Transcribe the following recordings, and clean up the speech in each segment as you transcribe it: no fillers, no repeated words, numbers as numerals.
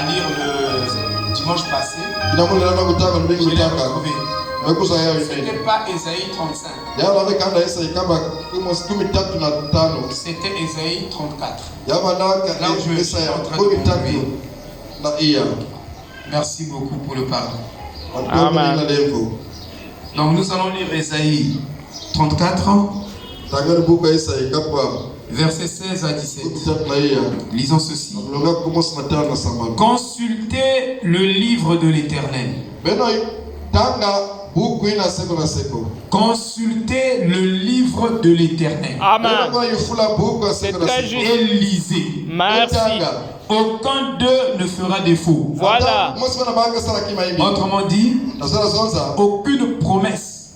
lire le dimanche passé. Ce n'était pas Ésaïe 35. C'était Ésaïe 34. Là où je suis en train de conclure. Merci beaucoup pour le pardon. Amen. Donc nous allons lire Ésaïe 34, versets 16 à 17. Lisons ceci. Consultez le livre de l'Éternel. Consultez le livre de l'Éternel. Amen. C'est très juste. Et lisez. Merci. Aucun d'eux ne fera défaut. Voilà. Autrement dit, aucune promesse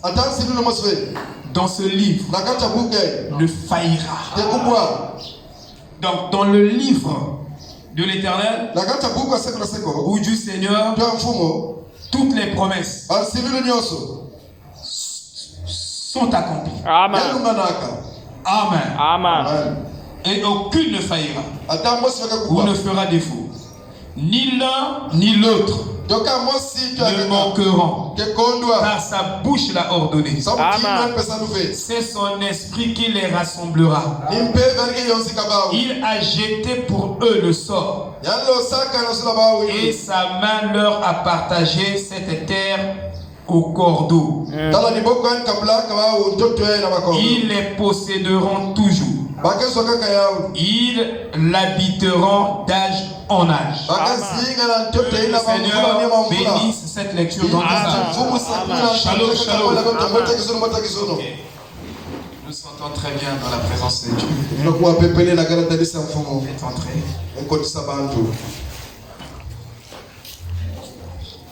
dans ce livre ne faillira. Donc dans le livre de l'Éternel ou du Seigneur, toutes les promesses sont accomplies. Amen. Amen. Amen. Et aucune ne faillira ou ne fera défaut. Ni l'un ni l'autre ne manqueront, car sa bouche l'a ordonné. Amen. C'est son esprit qui les rassemblera. Il a jeté pour eux le sort, et sa main leur a partagé cette terre au cordeau. Ils les posséderont toujours. Ils l'habiteront d'âge en âge. Que le Seigneur bénisse cette lecture dans nos âmes. Shalom, shalom. Nous sentons très bien dans la présence de Dieu. Faites entrer.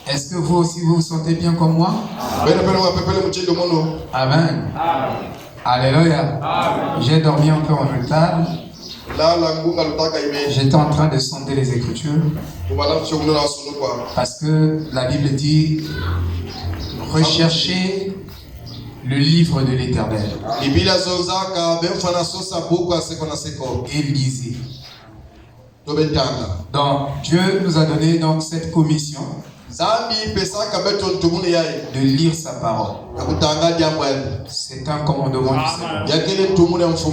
Est-ce que vous aussi vous sentez bien comme moi? Amen. Alléluia. J'ai dormi un peu en retard. J'étais en train de sonder les Écritures. Parce que la Bible dit recherchez le livre de l'Éternel et lisez. Donc Dieu nous a donné donc cette commission de lire sa parole. C'est un commandement du Seigneur.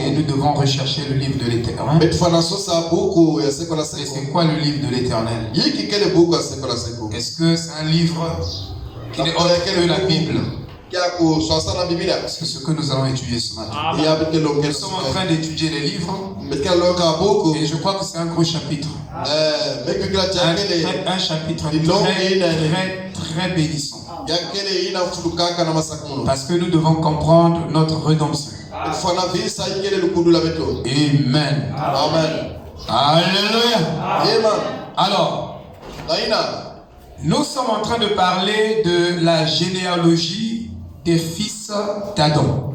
Et nous devons rechercher le livre de l'Éternel. Et c'est quoi le livre de l'Éternel? Est-ce que c'est un livre qui n'est autre que la Bible? C'est ce que nous allons étudier ce matin. Nous sommes en train d'étudier les livres. Et je crois que c'est un gros chapitre. Un chapitre très bénissant. Parce que nous devons comprendre notre rédemption. Amen. Alléluia. Alors, nous sommes en train de parler de la généalogie des fils d'Adam.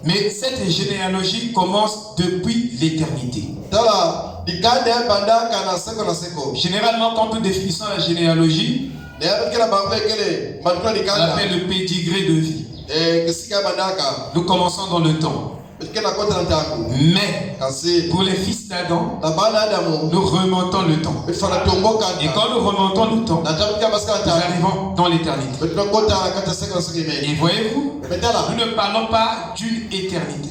Mais cette généalogie commence depuis l'éternité. Généralement, quand nous définissons la généalogie, on appelle le pédigré de vie. Nous commençons dans le temps. Mais pour les fils d'Adam, nous remontons le temps. Et quand nous remontons le temps, nous arrivons dans l'éternité. Et voyez-vous, nous ne parlons pas d'une éternité,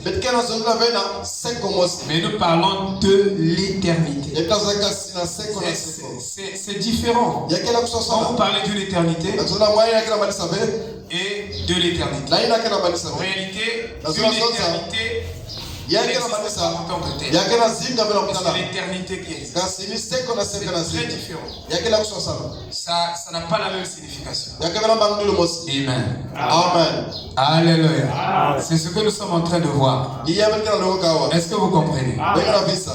mais nous parlons de l'éternité. C'est différent. Quand vous parlez d'une éternité et de l'éternité, en réalité, une éternité, il y a l'éternité qui est. C'est très différent. Ça n'a pas la même signification. Amen. Alléluia. C'est ce que nous sommes en train de voir. Est-ce que vous comprenez?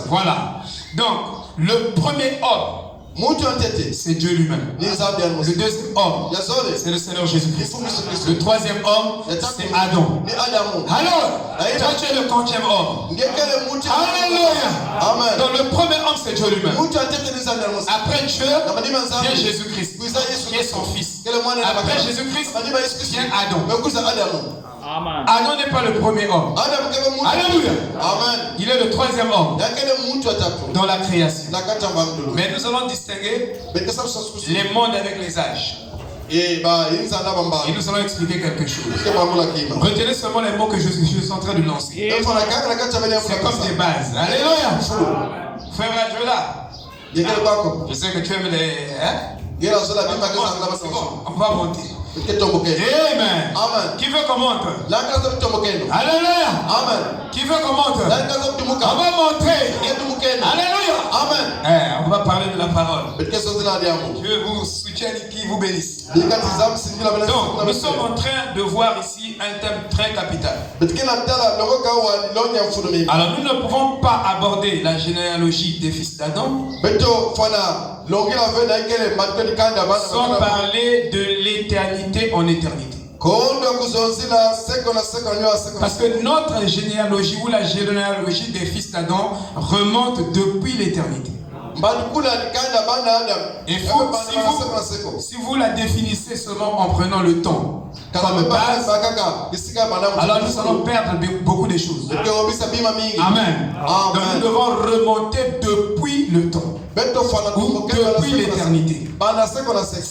Voilà. Donc, le premier homme, c'est Dieu lui-même. Le deuxième homme, c'est le Seigneur Jésus-Christ. Le troisième homme, c'est Adam. Alors, toi tu es le quantième homme. Alléluia. Donc le premier homme, c'est Dieu lui-même. Après Dieu, vient Jésus-Christ, qui est son fils. Après Jésus-Christ, vient Adam. Adam n'est pas le premier homme. Alléluia. Amen. Il est le troisième homme dans la création. Mais nous allons distinguer les mondes avec les âges. Et nous allons expliquer quelque chose. Retenez seulement les mots que je suis en train de lancer. C'est comme des bases. Alléluia. Frère Adjola, je sais que tu aimes les... On va monter. Amen. Amen. Qui veut qu'on monte? Alléluia. Amen. Qui veut qu'on monte? On va monter. Alléluia. Amen. On va parler de la parole. Dieu vous soutienne et qui vous bénisse. Donc, nous sommes en train de voir ici un thème très capital. Alors, nous ne pouvons pas aborder la généalogie des fils d'Adam sans parler de l'éternité en éternité. Parce que notre généalogie ou la généalogie des fils d'Adam remonte depuis l'éternité. Et si vous la définissez seulement en prenant le temps comme base, alors nous allons perdre beaucoup de choses. Amen. Donc nous devons remonter depuis le temps ou depuis l'éternité.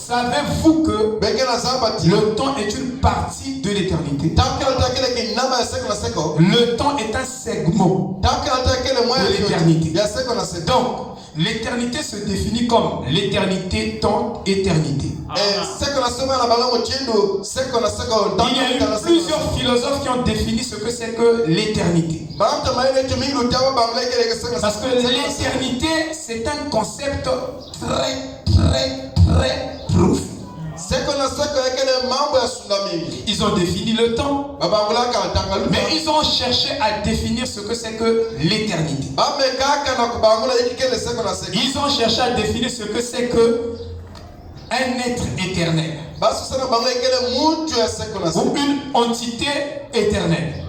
Savez-vous que le temps est une partie de l'éternité? Le temps est un segment de l'éternité. Donc, l'éternité se définit comme l'éternité, temps, éternité. Il y a eu plusieurs philosophes qui ont défini ce que c'est que l'éternité. Parce que l'éternité, c'est un concept très profond. Ils ont défini le temps, mais ils ont cherché à définir ce que c'est que l'éternité. Ils ont cherché à définir ce que c'est que un être éternel ou une entité éternelle.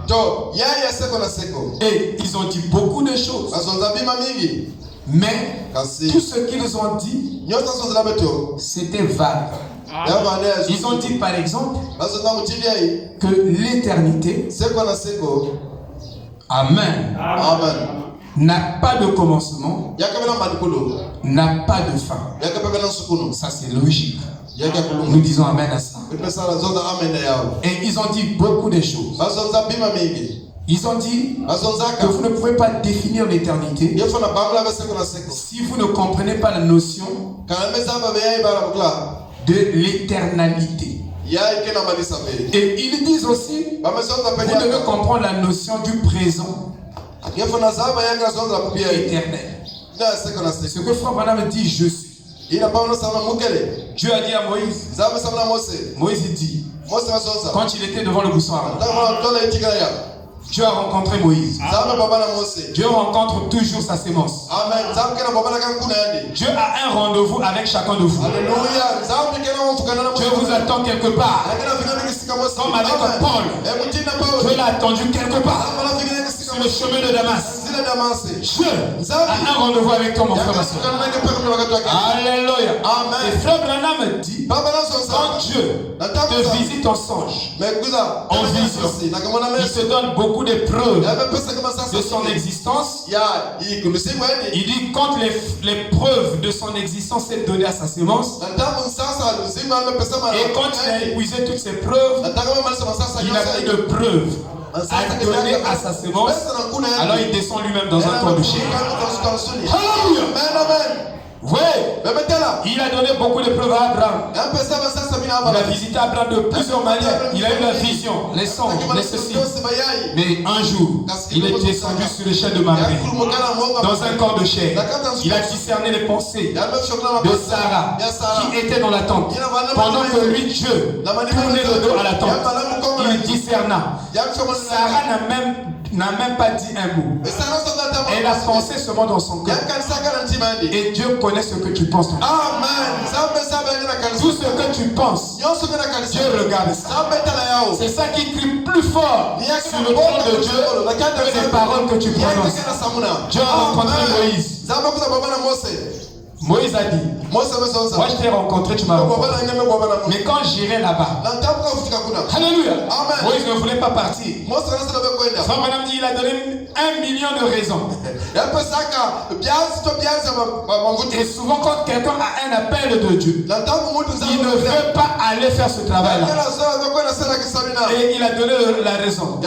Et ils ont dit beaucoup de choses. Mais tout ce qu'ils ont dit, c'était vague. Ils ont dit par exemple que l'éternité, Amen, n'a pas de commencement, n'a pas de fin. Ça c'est logique. Nous disons Amen à ça. Et ils ont dit beaucoup de choses. Ils ont dit que vous ne pouvez pas définir l'éternité si vous ne comprenez pas la notion de l'éternalité. Et ils disent aussi, vous devez comprendre la notion du présent éternel. Ce que Frère Branham dit, je suis. Dieu a dit à Moïse, Moïse dit, quand il était devant le buisson, Dieu a rencontré Moïse. Dieu rencontre toujours sa sémence. Dieu a un rendez-vous avec chacun de vous. Dieu vous attend quelque part. Comme avec Paul. Dieu l'a attendu quelque part. Sur le chemin de Damas. Dieu a un rendez-vous avec toi, mon frère. Alléluia. Et Frère Branham dit, quand Dieu te visite en songe, en vision, il te donne beaucoup de preuves de son existence. Il dit quand les preuves de son existence sont données à sa sémence, et quand il a épuisé toutes ces preuves, il n'a plus de preuves à donner à sa sémence, alors il descend lui-même dans un corps de chair. Alléluia. Oui, il a donné beaucoup de preuves à Abraham. Il a visité Abraham de plusieurs manières. Il a eu la vision, les songes, les ceci. Mais un jour, il est descendu sur l'échelle de Marie, dans un corps de chair. Il a discerné les pensées de Sarah, qui était dans la tente. Pendant que lui, Dieu, tournait le dos à la tente, il discerna. Sarah n'a même pas dit un mot. Elle a pensé seulement dans son cœur. Et Dieu connaît ce que tu penses. Tout ce que tu penses, Dieu regarde ça. C'est ça qui crie plus fort sur le trône de Dieu que les paroles que tu prononces. Dieu a rencontré Moïse. Moïse a dit, moi je t'ai rencontré, tu m'as rencontré. Mais quand j'irai là-bas, alléluia, Moïse ne voulait pas partir. Frère Branham dit, il a donné 1 million de raisons. Et souvent quand quelqu'un a un appel de Dieu, il ne veut pas aller faire ce travail-là. Et il a donné la raison.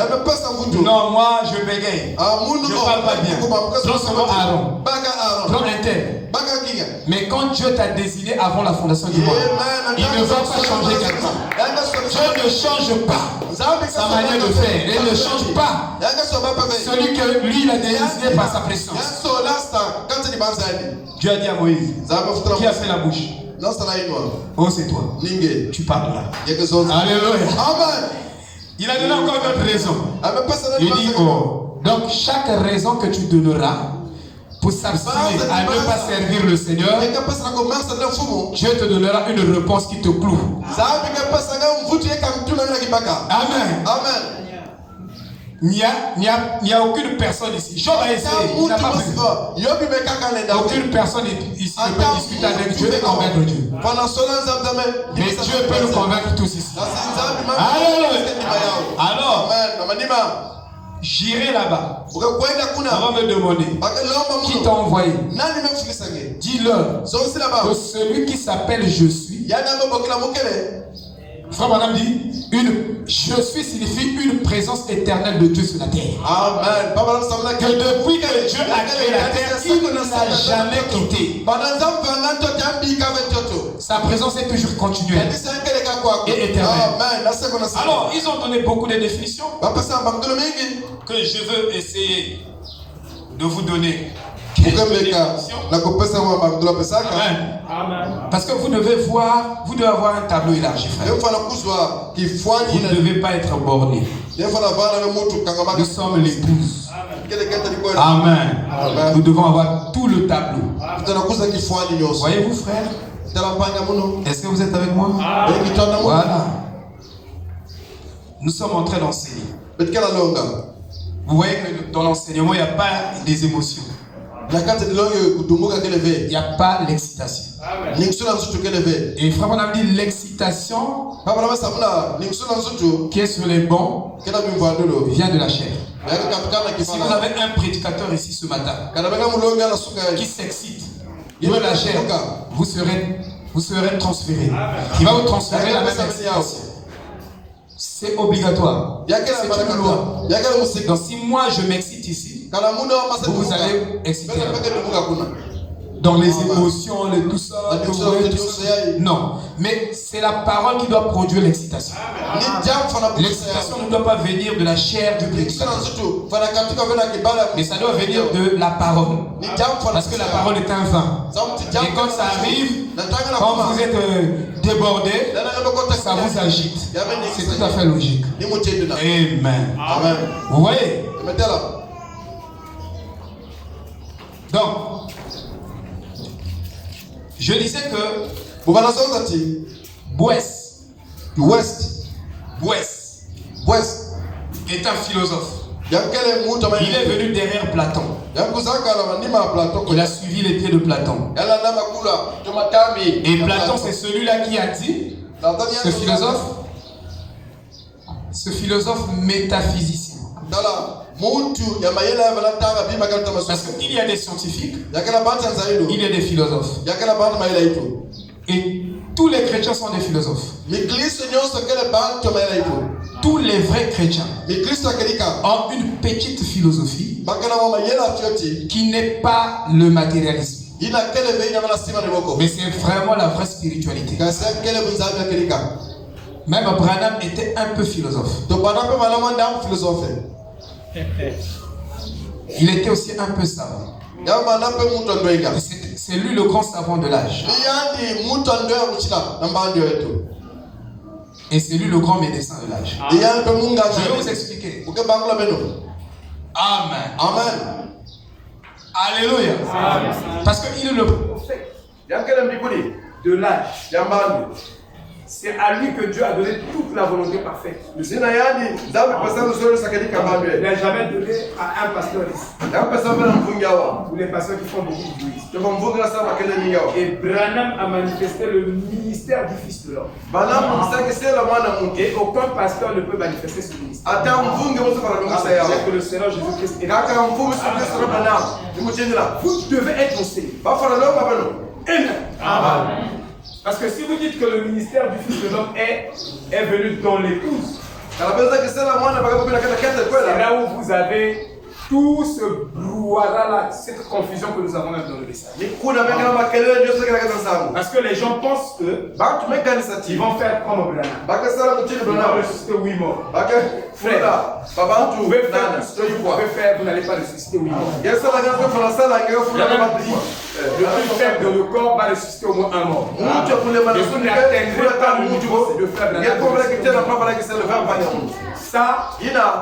Non, moi je bégaye. Je ne parle pas bien. Prends seulement Aaron. Prends un tel. Mais quand Dieu t'a désigné avant la fondation du monde, il ne va pas changer quelqu'un. Dieu ne change pas sa manière de faire. Il ne change pas celui que lui il a désigné par sa présence. Dieu a dit à Moïse, qui a fait la bouche? Oh, c'est toi. Tu parles là. Alléluia. Il a donné encore une autre raison. Il dit, oh, donc chaque raison que tu donneras pour s'abstenir à ne pas servir le Seigneur, Dieu te donnera une réponse qui te cloue. Amen. Il n'y a aucune personne ici. Job a essayé, il n'a pas pu. Aucune personne ici ne peut discuter avec Dieu et convaincre Dieu. Mais Dieu peut nous convaincre tous ici. Alors, j'irai là-bas. On va me demander qui t'a envoyé. Dis-leur que celui qui s'appelle Je suis. Frère Branham dit, je suis signifie une présence éternelle de Dieu sur la terre. Amen. Que depuis que Dieu a créé la terre, il ne l'a jamais quitté. Sa présence est toujours continuelle et éternelle. Alors, ils ont donné beaucoup de définitions que je veux essayer de vous donner. Amen. Parce que vous devez avoir un tableau élargi, frère. Vous ne devez pas être borné. Nous sommes l'épouse. Amen. Nous devons avoir tout le tableau. Voyez-vous, frère? Est-ce que vous êtes avec moi? Voilà. Nous sommes en train d'enseigner. Vous voyez que dans l'enseignement, il n'y a pas des émotions. Il n'y a pas l'excitation. Et frère, on a dit l'excitation qui est sur les bancs vient de la chair. Si vous avez un prédicateur ici ce matin qui s'excite de la chair, vous serez transféré. Il va vous transférer la même excitation. C'est obligatoire. C'est une loi. Donc si moi je m'excite ici, vous allez exciter. Dans les émotions, tout ça. Non. Mais c'est la parole qui doit produire l'excitation. L'excitation ne doit pas venir de la chair du prédicateur. Mais ça doit venir de la parole. Parce que la parole est un vin. Et quand ça arrive, quand vous êtes débordé, ça vous agite. C'est tout à fait logique. Amen. Vous voyez? Donc, je disais que Boès est un philosophe. Il est venu derrière Platon. Il a suivi les pieds de Platon. Et Platon, c'est celui-là qui a dit, ce philosophe métaphysicien. Parce qu'il y a des scientifiques, il y a des philosophes. Et tous les chrétiens sont des philosophes. Tous les vrais chrétiens ont une petite philosophie qui n'est pas le matérialisme. Mais c'est vraiment la vraie spiritualité. Même Branham était un peu philosophe. Il était aussi un peu savant. C'est lui le grand savant de l'âge. Et c'est lui le grand médecin de l'âge. Je vais vous expliquer. Amen. Amen. Alléluia. Parce qu'il est le prophète de l'âge. c'est à lui que Dieu a donné toute la volonté parfaite. Il n'a jamais donné à un pasteur ici. Ou les pasteurs qui font beaucoup de bruit. Et Branham a manifesté le ministère du Fils de l'homme. Et aucun pasteur ne peut manifester ce ministère. C'est que le Seigneur Jésus-Christ est là. Vous devez être enseignés. Amen. Parce que si vous dites que le ministère du Fils de l'homme est venu dans l'épouse, c'est là où vous avez tout ce brouhaha-là, cette confusion que nous avons même dans le message. Parce que les gens pensent que ils vont faire comme Branham. Ils vont ressusciter 8 morts. Frère, vous pouvez faire tout ce que vous pouvez faire, vous n'allez pas ressusciter 8 morts. Le plus faible de le corps va ressusciter au moins 1 mort. Et vous n'atteindrez pas le niveau de faire Branham. Ça,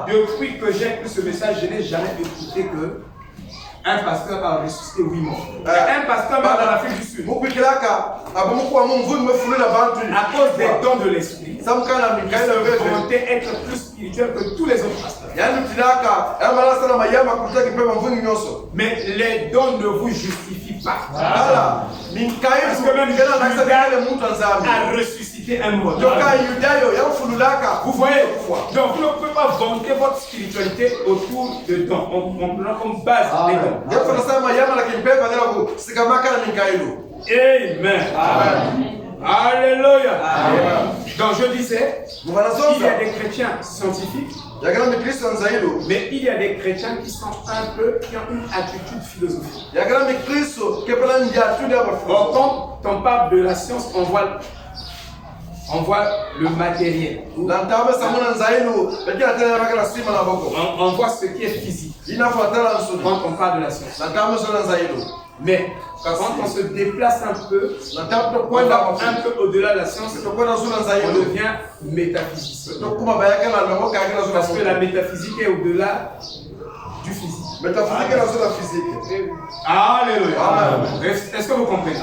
depuis que j'ai pris ce message, je n'ai jamais écouté que un pasteur a ressuscité 8 morts. Un pasteur même dans l'Afrique du Sud, à cause des dons de l'esprit, il se vantait être plus spirituel que tous les autres pasteurs. Mais les dons ne vous justifient pas. Parce que même Judas a ressuscité un mort. Vous voyez? Donc vous ne pouvez pas vanter votre spiritualité autour de dons. On prend comme base les dons. Amen. Alléluia. Donc je disais, il y a des chrétiens scientifiques, mais il y a des chrétiens qui sont un peu, qui ont une attitude philosophique. Or, quand on parle de la science, on voit le matériel. On voit ce qui est physique quand on parle de la science. Mais quand on se déplace un peu, on va un peu au-delà de la science, on devient métaphysicien. Parce que la métaphysique est au-delà du physique. Alléluia. Est-ce que vous comprenez?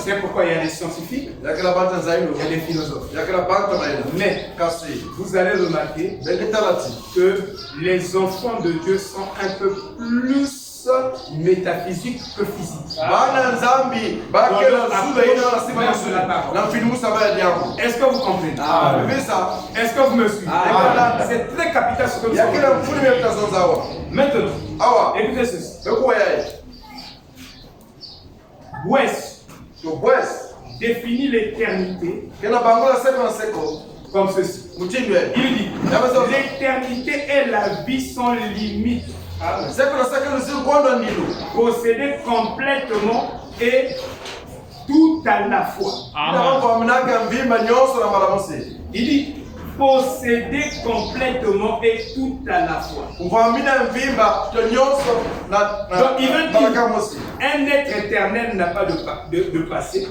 C'est pourquoi il y a des scientifiques, il y a des philosophes. Mais vous allez remarquer que les enfants de Dieu sont un peu plus métaphysique que physique. Est-ce que vous comprenez? Est-ce que vous me suivez? C'est très capital ce que vous savez. Maintenant, écoutez ceci. West définit l'éternité comme ceci. Il dit, l'éternité est la vie sans limite. Posséder complètement et tout à la fois. Il dit posséder complètement et tout à la fois. Donc il veut dire un être éternel n'a pas de passé.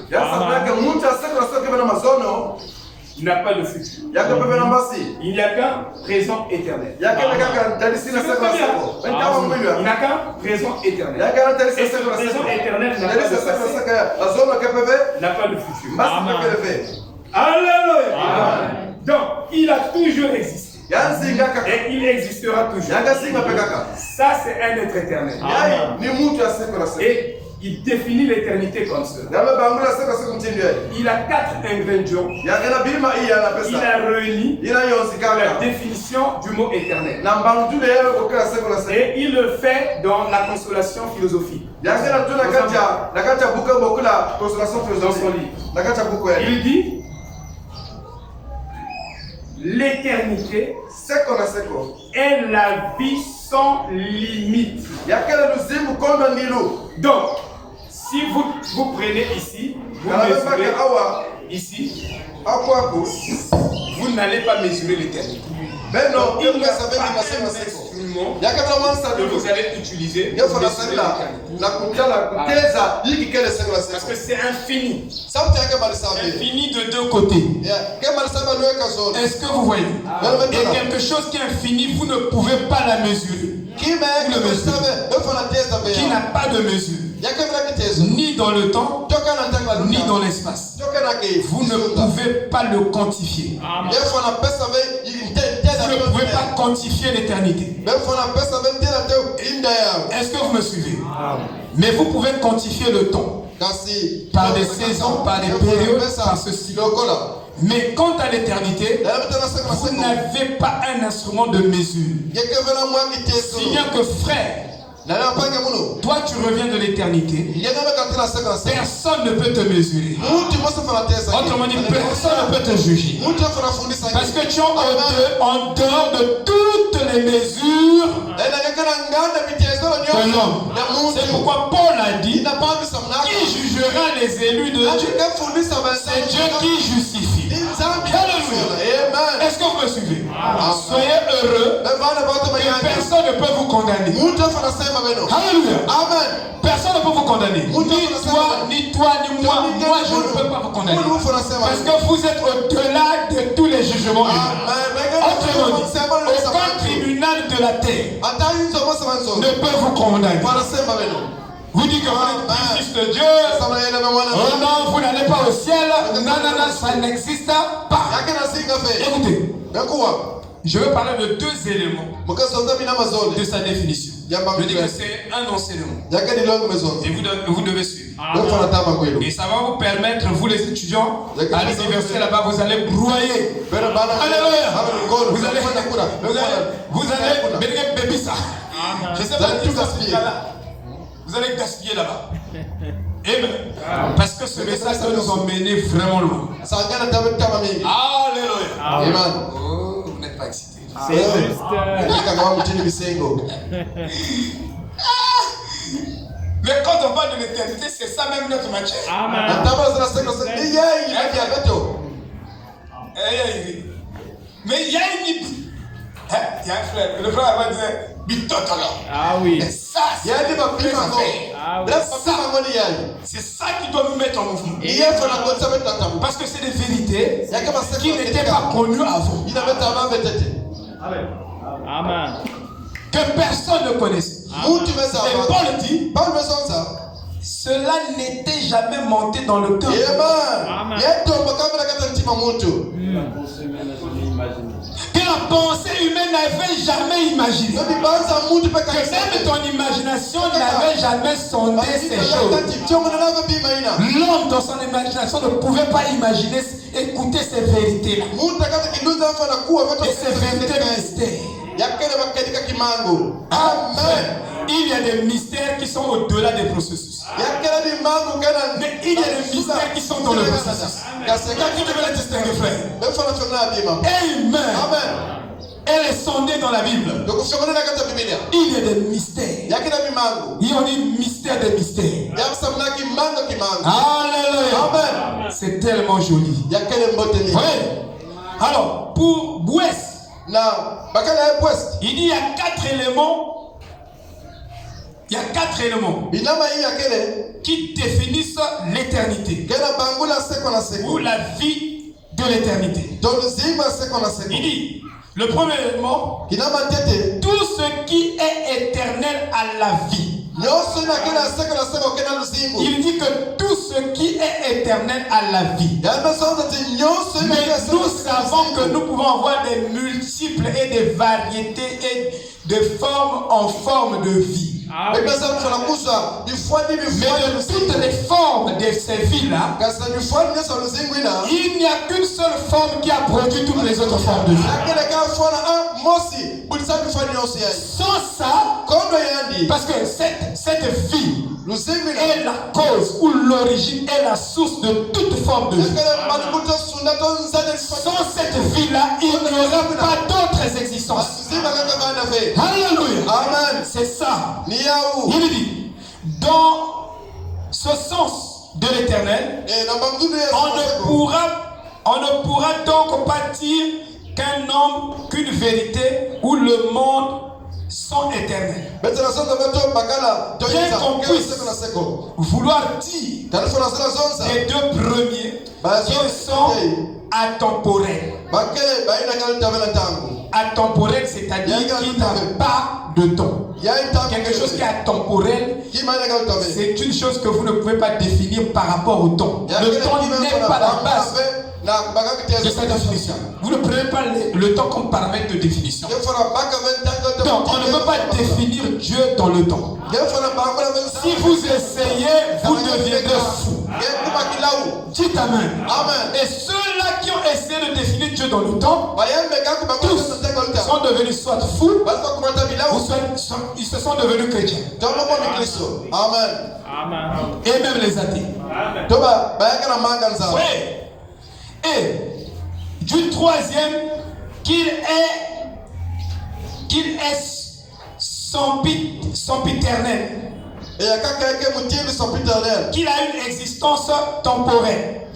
Il n'a pas de futur. Il n'y a qu'un présent éternel. Il n'a qu'un présent éternel. Et ce présent éternel n'a pas de passé, n'a pas de futur. Alléluia. Donc, il a toujours existé. Et il existera toujours. Ça, c'est un être éternel. Et il définit l'éternité comme cela. Il a 4 ingrédients. Il a réuni la définition du mot éternel. Et il le fait dans la consolation philosophique. Dans son livre. Il dit l'éternité est la vie sans limite. Donc, si vous prenez ici, vous mesurez ici, vous n'allez pas mesurer l'éternité. Donc, il n'y a pas un instrument que vous allez utiliser pour mesurer l'éternité. Parce que c'est infini. Infini de deux côtés. Est-ce que vous voyez? Et quelque chose qui est infini, vous ne pouvez pas la mesurer. Qui n'a pas de mesure. Ni dans le temps, ni dans l'espace. vous ne pouvez pas le quantifier. Vous ne pouvez pas quantifier l'éternité. Est-ce que vous me suivez? Mais vous pouvez quantifier le temps. Par des saisons, par des périodes, par ceci. Mais quant à l'éternité, vous n'avez pas un instrument de mesure. Si bien que frère, toi tu reviens de l'éternité, personne ne peut te mesurer. Autrement dit, personne ne peut te juger. Parce que tu es en dehors de toutes les mesures de l'homme. C'est pourquoi Paul a dit, qui jugera les élus de Dieu? C'est Dieu qui justifie. Alléluia. Est-ce que vous me suivez? Soyez heureux que personne ne peut vous condamner. Alléluia. Amen. Personne ne peut vous condamner. Ni toi, ni moi. Moi, je ne peux pas vous condamner. Parce que vous êtes au-delà de tous les jugements humains. Autrement dit, aucun tribunal de la terre ne peut vous condamner. Vous dites que vous êtes fils de Dieu. Oh non, vous n'allez pas au ciel. Non, ça n'existe pas. Écoutez, je veux parler de deux éléments de sa définition. Je dis que c'est un enseignement. Et vous devez suivre. Et ça va vous permettre, vous les étudiants, à l'université là-bas, vous allez broyer. Alléluia. Vous allez bébé ça. Je sais pas tout gaspiller. Vous allez gaspiller là-bas. Amen. Parce que ce message va nous emmener vraiment loin. Alléluia. Amen. Oh, vous n'êtes pas excité. C'est juste. Mais quand on parle de l'éternité, c'est ça même notre matière. Amen. Mais il y a une. Il y a un frère. Le frère va dire Bitotolo. Ah oui. Et ça, c'est ça qui doit nous mettre en mouvement. Parce que c'est des vérités qui n'étaient pas connues avant. Amen. Que personne ne connaissait. Et Paul dit, cela n'était jamais monté dans le cœur. Que la pensée humaine n'avait jamais imaginé. Que même ton imagination n'avait jamais sondé ces choses. L'homme dans son imagination ne pouvait pas imaginer, écouter ces vérités-là. Et ces vérités mystères. Amen. Il y a des mystères qui sont au-delà des processus. Mais il y a des mystères qui sont dans le processus. Quand tu devais les distinguer, frère. Amen. Elle est sondée dans la Bible. Il y a des mystères. Il y a des mystères des mystères. Alléluia. C'est tellement joli. Oui. Alors, pour Bouès, il dit il y a 4 éléments. Il y a 4 éléments qui définissent l'éternité ou la vie de l'éternité. Il dit, le premier élément, tout ce qui est éternel à la vie. Il dit que tout ce qui est éternel à la vie. Mais nous savons que nous pouvons avoir des multiples et des variétés et de formes en forme de vie. Mais de toutes les formes de ces vies-là, il n'y a qu'une seule forme qui a produit toutes les autres formes de vie. Sans ça, parce que cette vie est la cause ou l'origine est la source de toute forme de vie. Sans cette vie-là, il n'y aura pas d'autres existences. Alléluia. Amen. C'est ça. Il dit, dans ce sens de l'éternel, on ne pourra donc pas dire qu'un homme, qu'une vérité ou le monde sont éternels. Bien qu'on puisse vouloir dire les 2 premiers qui sont atemporels. Atemporels, c'est-à-dire qui n'ont pas de temps. Quelque chose qui est temporel, c'est une chose que vous ne pouvez pas définir par rapport au temps. Le temps n'est pas la base de cette définition. Vous ne prenez pas le temps comme paramètre de définition. Donc, on ne peut pas définir Dieu dans le temps. Si vous essayez, vous deviendrez fou. Dites Amen. Et ceux-là qui ont essayé de définir Dieu dans le temps, tous sont devenus soit fous, ou soit ils se sont devenus chrétiens. Amen. Et même les athées. Oui. Et du troisième, qu'il est sempiternel. Qu'il a une existence temporelle.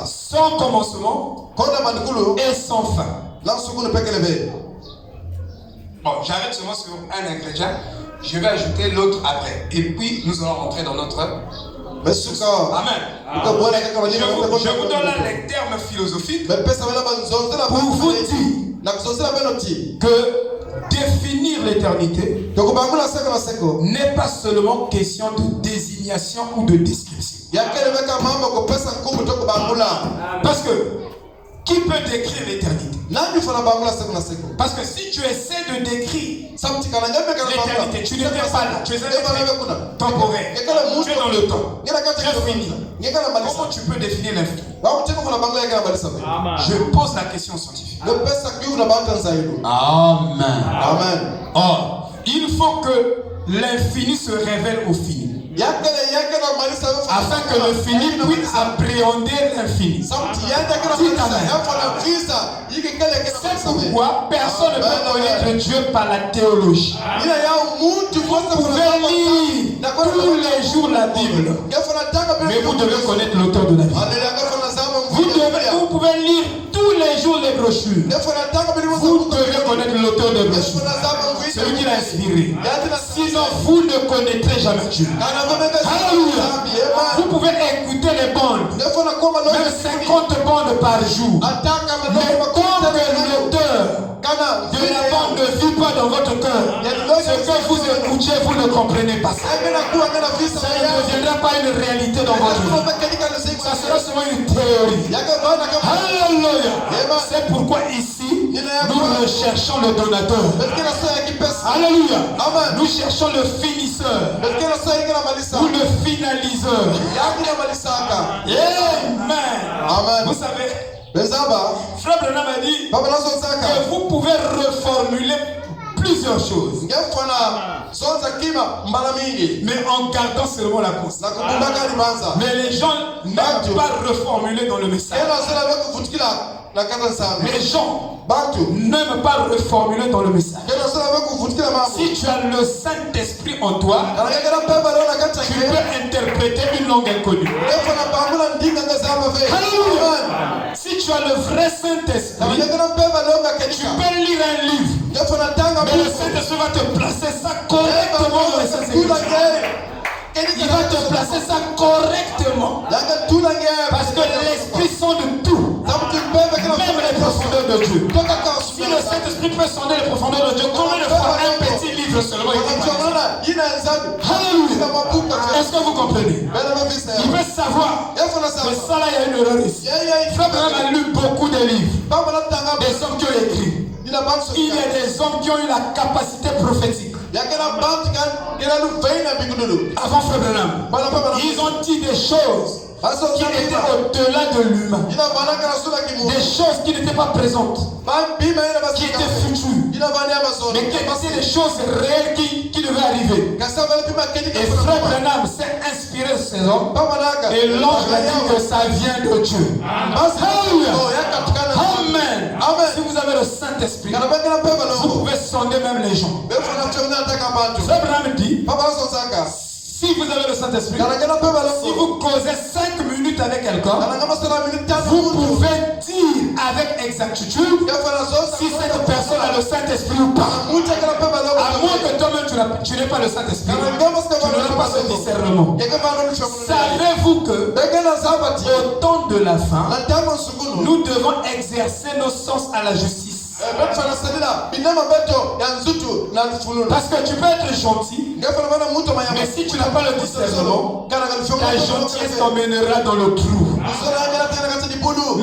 Sans commencement et sans fin. Bon, j'arrête seulement sur un ingrédient. Je vais ajouter l'autre après. Et puis nous allons rentrer dans notre... Amen. Je vous donne là les termes philosophiques pour vous dire que définir l'éternité n'est pas seulement question de désignation ou de description. Parce que qui peut décrire l'éternité? Parce que si tu essaies de décrire l'éternité, tu n'étais pas là. Tu es temporaire. Tu es dans le temps. Tu es fini. Comment tu peux définir l'infini? Je pose la question scientifique. Amen. Or, il faut que l'infini se révèle au fini. Afin que le fini puisse appréhender l'infini. C'est pourquoi personne ne peut connaître Dieu par la théologie. Vous pouvez lire tous les jours la Bible, mais vous devez connaître l'auteur de la Bible. Vous pouvez lire tous les jours les brochures. Vous devez connaître l'auteur des brochures, celui qui l'a inspiré. Sinon, vous ne connaîtrez jamais Dieu. Alléluia. Vous pouvez écouter les bandes, même 50 bandes par jour. Mais comme l'auteur de la bande ne vit pas dans votre cœur, ce que vous écoutez, vous ne comprenez pas ça. Ça ne deviendra pas une réalité dans votre vie. Ça sera seulement une théorie. Alléluia. C'est pourquoi ici, nous recherchons le donateur. Alléluia. Nous cherchons le finisseur ou le finaliseur. Amen. Vous savez, Frère Branham a dit que vous pouvez reformuler plusieurs choses, mais en gardant seulement la conscience. Mais les gens n'aiment pas reformuler dans le message. Les gens n'aiment pas reformuler dans le message. Si tu as le Saint-Esprit en toi, tu peux interpréter une langue inconnue. Si tu as le vrai Saint-Esprit, tu peux lire un livre, mais le Saint-Esprit va te placer ça correctement dans les Saintes-Écritures. Il va te placer ça correctement. Parce que l'Esprit sonde tout, même les profondeurs de Dieu. Si le Saint-Esprit peut sonder les profondeurs de Dieu, comment le fera un petit livre seulement? Alléluia. Est-ce que vous comprenez? Il veut savoir. Mais ça là, il y a une erreur ici. Frère Branham a lu beaucoup de livres, des hommes qui ont écrit. Il y a des hommes qui ont eu la capacité prophétique. Avant Frère Branham, ils ont dit des choses qui étaient au-delà de l'humain, des choses qui n'étaient pas présentes, qui étaient futures, mais qui étaient des choses réelles qui devaient arriver. Et Frère Branham s'est inspiré de ces hommes, et l'ange a dit que ça vient de Dieu. Amen. Si vous avez le Saint-Esprit, vous pouvez sonder même les gens. Frère Branham dit, si vous avez le Saint-Esprit, si vous causez 5 minutes avec quelqu'un, vous pouvez dire avec exactitude si cette personne a le Saint-Esprit ou pas. À moins que toi-même tu n'aies pas le Saint-Esprit, tu n'auras pas ce discernement. Savez-vous que au temps de la fin, nous devons exercer nos sens à la justice. Parce que tu peux être gentil, mais si tu n'as pas le discernement, ta gentillesse t'emmènera dans le trou.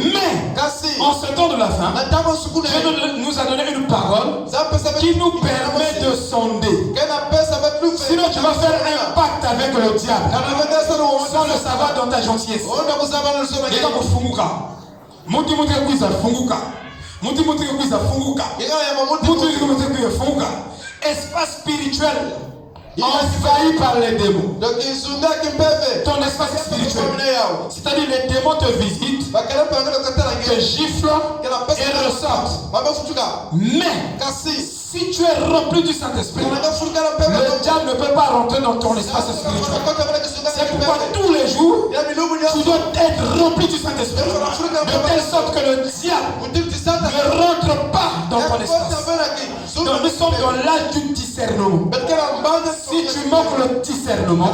Mais en ce temps de la fin, Dieu nous a donné une parole qui nous permet de sonder. Sinon tu vas faire un pacte avec le diable sans le savoir dans ta gentillesse. Espace spirituel envahi par les démons. Ton espace spirituel, c'est-à-dire les démons te visitent, te giflent et ressortent. Mais si tu es rempli du Saint-Esprit, le diable ne peut pas rentrer dans ton espace spirituel. C'est pourquoi tous les jours, tu dois être rempli du Saint-Esprit, de telle sorte que le diable ne rentre pas dans ton espace. Donc nous sommes dans l'âge du discernement. Si tu manques le discernement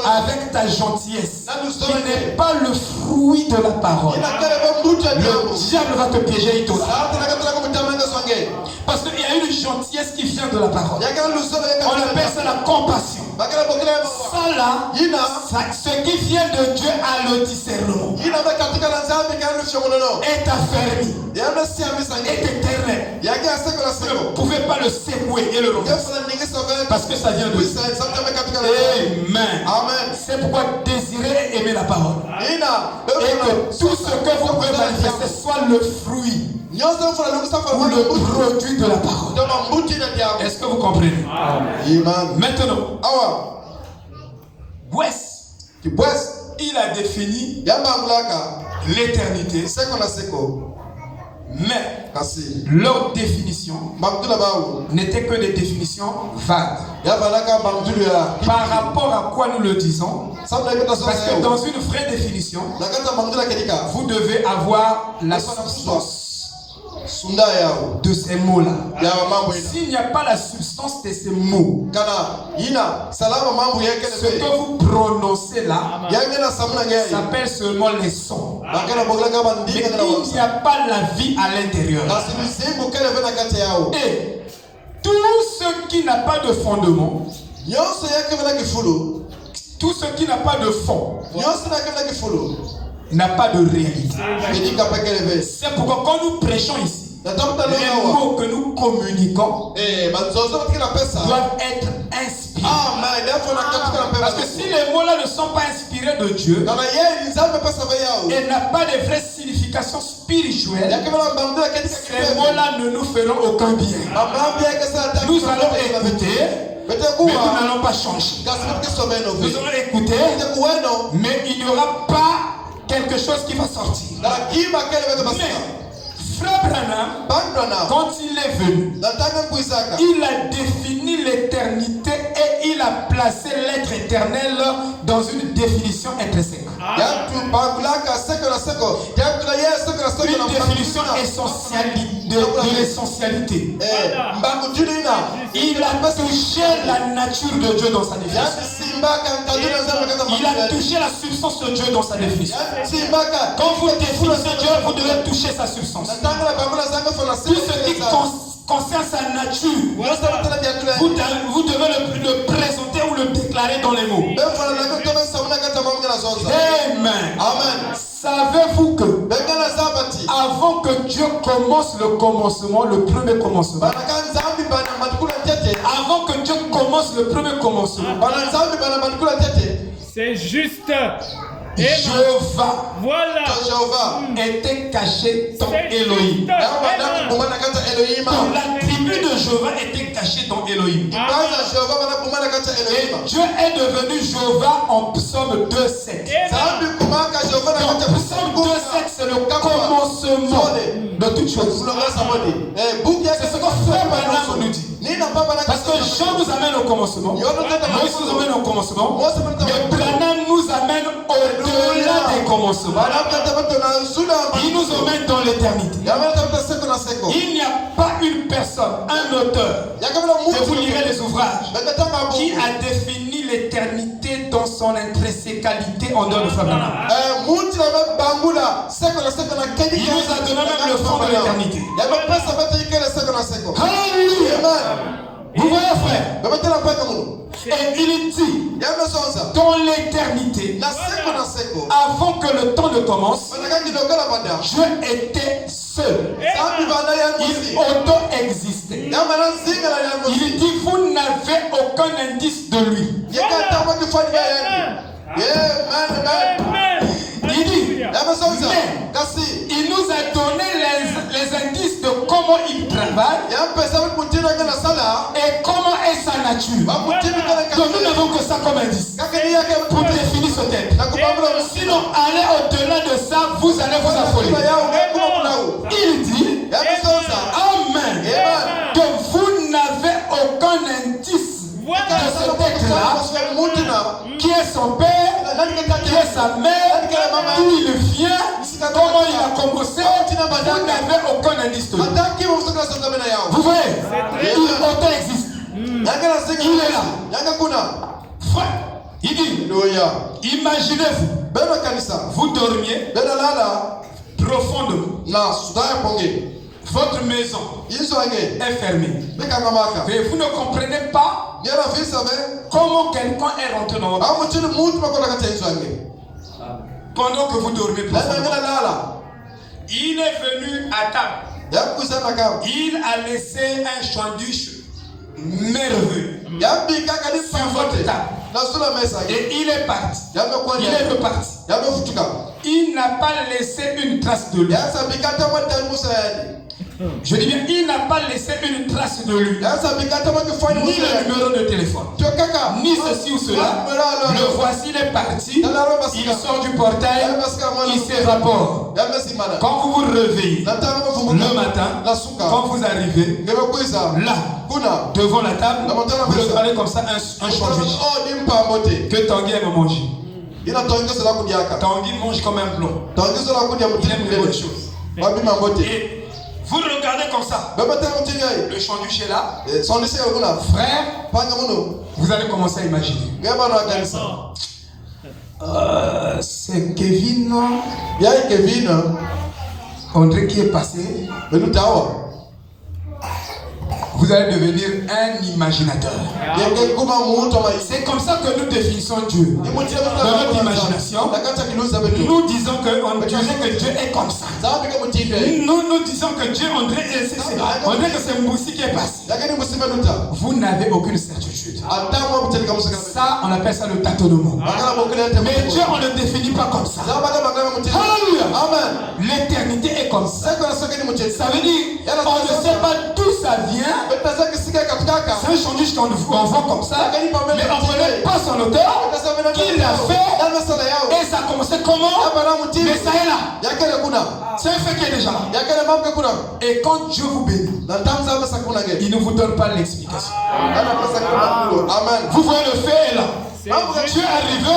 avec ta gentillesse, qui n'est pas le fruit de la parole, le diable va te piéger et tout. Parce qu'il y a une gentillesse qui vient de la parole. On appelle ça la compassion. Ça là, ce qui vient de Dieu a le discernement. Est affermi. Est éternel. Vous ne pouvez pas le secouer et le renverser. Parce que ça vient de Dieu. Amen. C'est pourquoi désirer aimer la parole. Et que tout ce que vous pouvez manifester soit le fruit ou le produit de la parole. Est-ce que vous comprenez? Maintenant, il a défini l'éternité. Mais leur définition n'était que des définitions vagues. Par rapport à quoi nous le disons? Parce que dans une vraie définition, vous devez avoir la substance de ces mots-là. S'il n'y a pas la substance de ces mots, ce que vous prononcez là s'appelle seulement les sons. Mais il n'y a pas la vie à l'intérieur. Et tout ce qui n'a pas de fondement, tout ce qui n'a pas de fond, n'a pas de réalité. C'est pourquoi quand nous prêchons ici, les mots que nous communiquons doivent être inspirés. Parce que si les mots-là ne sont pas inspirés de Dieu et n'a pas de vraie signification spirituelle, ces mots-là ne nous feront aucun bien. Nous allons écouter, mais nous n'allons pas changer. Nous allons écouter, mais il n'y aura pas quelque chose qui va sortir. Mais Frère Branham, quand il est venu, il a défini l'éternité et il a placé l'être éternel dans une définition intrinsèque. Une définition de l'essentialité. Il a touché la nature de Dieu dans sa définition. Il a touché la substance de Dieu dans sa définition. Quand vous définissez Dieu, vous devez toucher sa substance. Tout ce qui concerne sa nature, vous devez le présenter ou le déclarer dans les mots. Amen. Savez-vous que avant que Dieu commence le commencement, le premier commencement, avant que Dieu commence le premier commencement, c'est juste Jéhovah voilà. était caché dans Elohim. La tribu de Jéhovah était cachée dans Elohim. Et Dieu est devenu Jéhovah en Psaume 2,7. Psaume 2,7, c'est le commencement de toute chose. C'est ce que Frère Branham nous dit. Parce que Jean nous amène au commencement, Moïse nous amène au commencement, mais Branham nous amène au-delà des commencements. Il nous emmène dans l'éternité. Il n'y a pas une personne, un auteur, et vous lirez les ouvrages, qui a défini l'éternité dans son intrinsèqualité en dehors de Frère Branham. Il nous a donné même le fond de l'éternité. Alléluia. Vous voyez, frère? Et il dit, dans l'éternité, avant que le temps ne commence, je étais seul. Il auto-existait. Il dit, vous n'avez aucun indice de lui. Il dit, mais il nous a donné les indices de comment il travaille et comment est sa nature. Donc nous n'avons que ça comme indice pour définir ce thème. Sinon, allez au-delà de ça, vous allez vous affoler. Il dit, Amen, que vous n'avez aucun indice de ce texte-là, qui est son père, qui est sa mère, d'où il vient, comment il a commencé, vous n'avez aucun indice de lui. Vous voyez, il auto-existe. Il est là. Frère, il dit, imaginez-vous, vous dormiez profondément. Votre maison est fermée. Mais vous ne comprenez pas comment quelqu'un est rentré dans votre maison. Pendant que vous dormez profondément. Il est venu à table. Il a laissé un sandwich merveilleux sur votre table. Et il est parti. Il est reparti. Il n'a pas laissé une trace de lui. Je dis bien, il n'a pas laissé une trace de lui. Ni le numéro de téléphone, ni ceci ou cela. Le voici, il est parti. Il sort du portail, il s'évapore. Quand vous vous réveillez le matin, quand vous arrivez là, devant la table, vous regardez comme ça un sandwich que Tanguy aime manger. Tanguy mange comme un blond. Il aime les bonnes choses. Et vous regardez comme ça. Le sandwich est là. Frère, vous allez commencer à imaginer. C'est Kevin, non? André qui est passé. Vous allez devenir un imaginateur. C'est comme ça que nous définissons Dieu. Dans notre imagination, nous disons que Dieu est comme ça. Nous disons que Dieu, on dirait que c'est Moussi qui est passé. Vous n'avez aucune certitude. Ça, on appelle ça le tâtonnement. Mais Dieu, on ne le définit pas comme ça. Alléluia. L'éternité est comme ça. Ça veut dire, on ne sait pas d'où ça vient. C'est un sandwich qu'on voit comme ça, mais on ne connaît pas son auteur, qui l'a fait, et ça a commencé comment, mais ça est là. C'est un fait qui est déjà là. Et quand Dieu vous bénit, il ne vous donne pas l'explication. Vous voyez, le fait est là. Dieu est arrivé,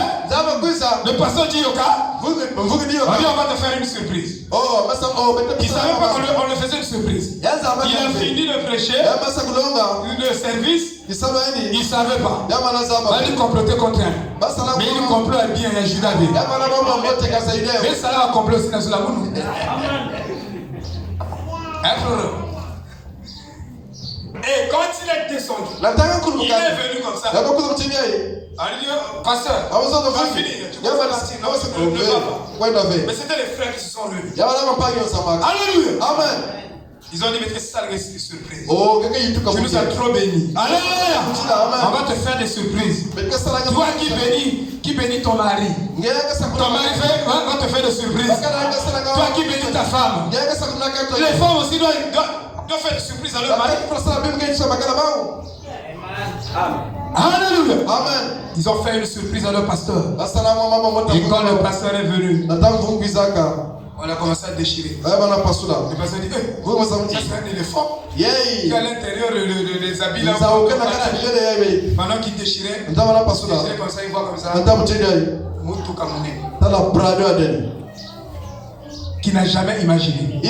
le pasteur dit Yoka, on va te faire une surprise. Il ne savait pas qu'on le faisait une surprise. Il a fini de prêcher, le service, il ne savait pas. Il complotait contre un. Mais il complot bien, il y a Judas. Mais ça va comploter aussi dans la boue. Et quand il est descendu, il est venu comme ça. Pasteur, on va finir. Mais c'était les frères qui se sont levés. Alléluia. Amen. Ils ont dit, mais c'est ça la surprise. Tu nous as trop bénis. Alléluia. On va te faire des surprises. Toi qui bénis ton mari. Ton mari va te faire des surprises. Toi qui bénis ta femme. Les femmes aussi doivent faire des surprises à leur mari. Alléluia. Amen. Ils ont fait une surprise à leur pasteur. Et quand le pasteur est venu, on a commencé à déchirer. Le pasteur dit, c'est un éléphant qui est à l'intérieur des habits là. Pendant qu'il déchirait, comme ça, il voit comme ça. Qui n'a jamais imaginé.